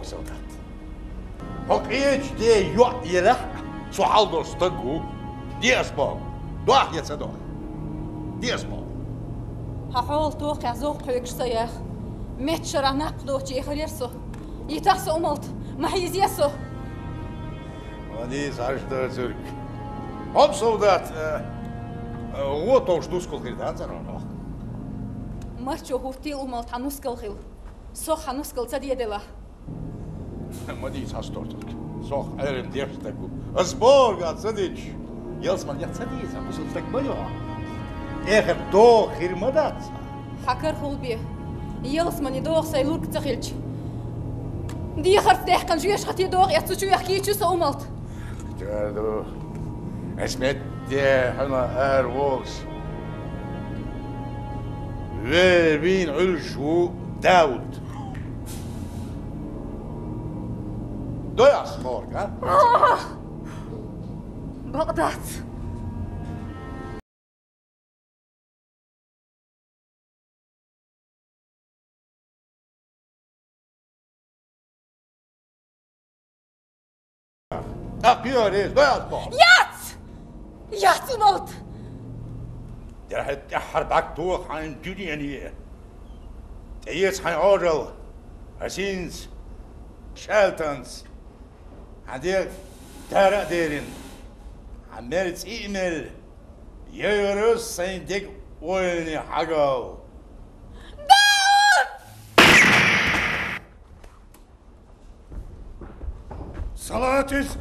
سودات هقيج دي يلح سو حالدو استقو دي اسباب دوح يتصدق دي اسباب هحول توقع ذوق يكش سياخ متشرع نقدو تي خريرسو يتحسو أملت ما هيزيسو ودي زارشتا زرك هم سودات هو توش دوسكل غيردان زرانو مرچو هورتيل أملت هنوسكل خيل صح هنوسكل تدي دلا ما دي هاستورتك صح ارن ديرستكو اسبور قاعد صديق يلسمان يتصديق مسلتك بيو اخر دو خير مدات حكر خلبي يلسمان يدوغ سيلورك تخيلش دي خرت دهقن جويش خطي دوغ يتسوشو يحكي تشوسو أملت جادو اسمت دي حنا وولس وين علشو داود دويا سمورك ها بغداد أقياريز دويا سمورك يات أملت دي راح تأحر باك توخ عن الدنيا نيه تأييس حين أورل أسينز شالتنز عندك تارا ديرين عمالت إيميل يورس سيندك ويني حقو صلاتيز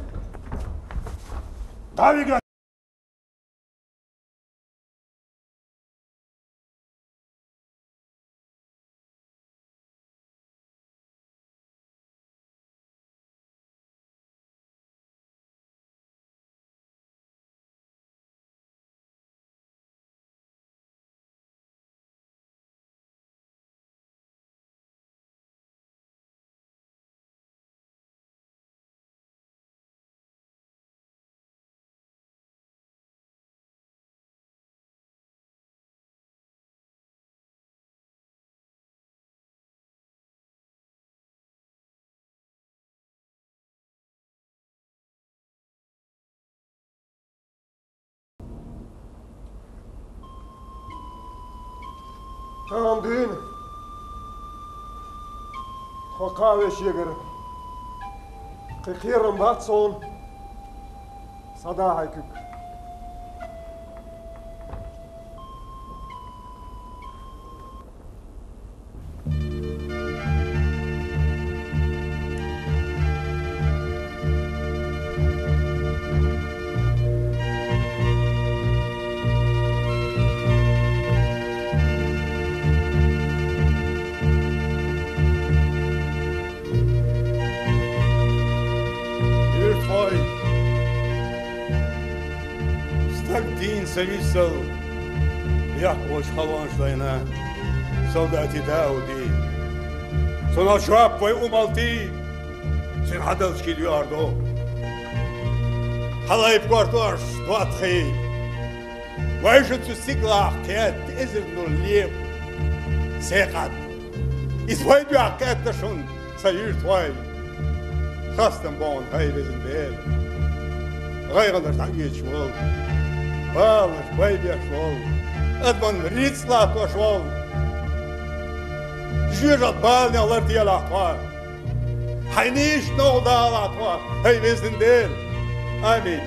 داويغا Andin. Khakawe shigar. Khiram batson. Sada haykuk. سويسل يحوش خلوانش لينا سوداتي داودي سونا شواب وي أمالتي سين حدلش كي دياردو حلايب كورتوش تواتخي ويشن تستيقلاح كيات إذن الليب سيقات إزواي بيعكات تشون سيرت واي خاصة بون هاي بزن بيل غير غندر تعيد شوال بالش بايبي شوال أدمن ريتسلات وشوال جيجات بالني الله ديال أحوال حينيش نوضع الأحوال هاي بزن بيل آمين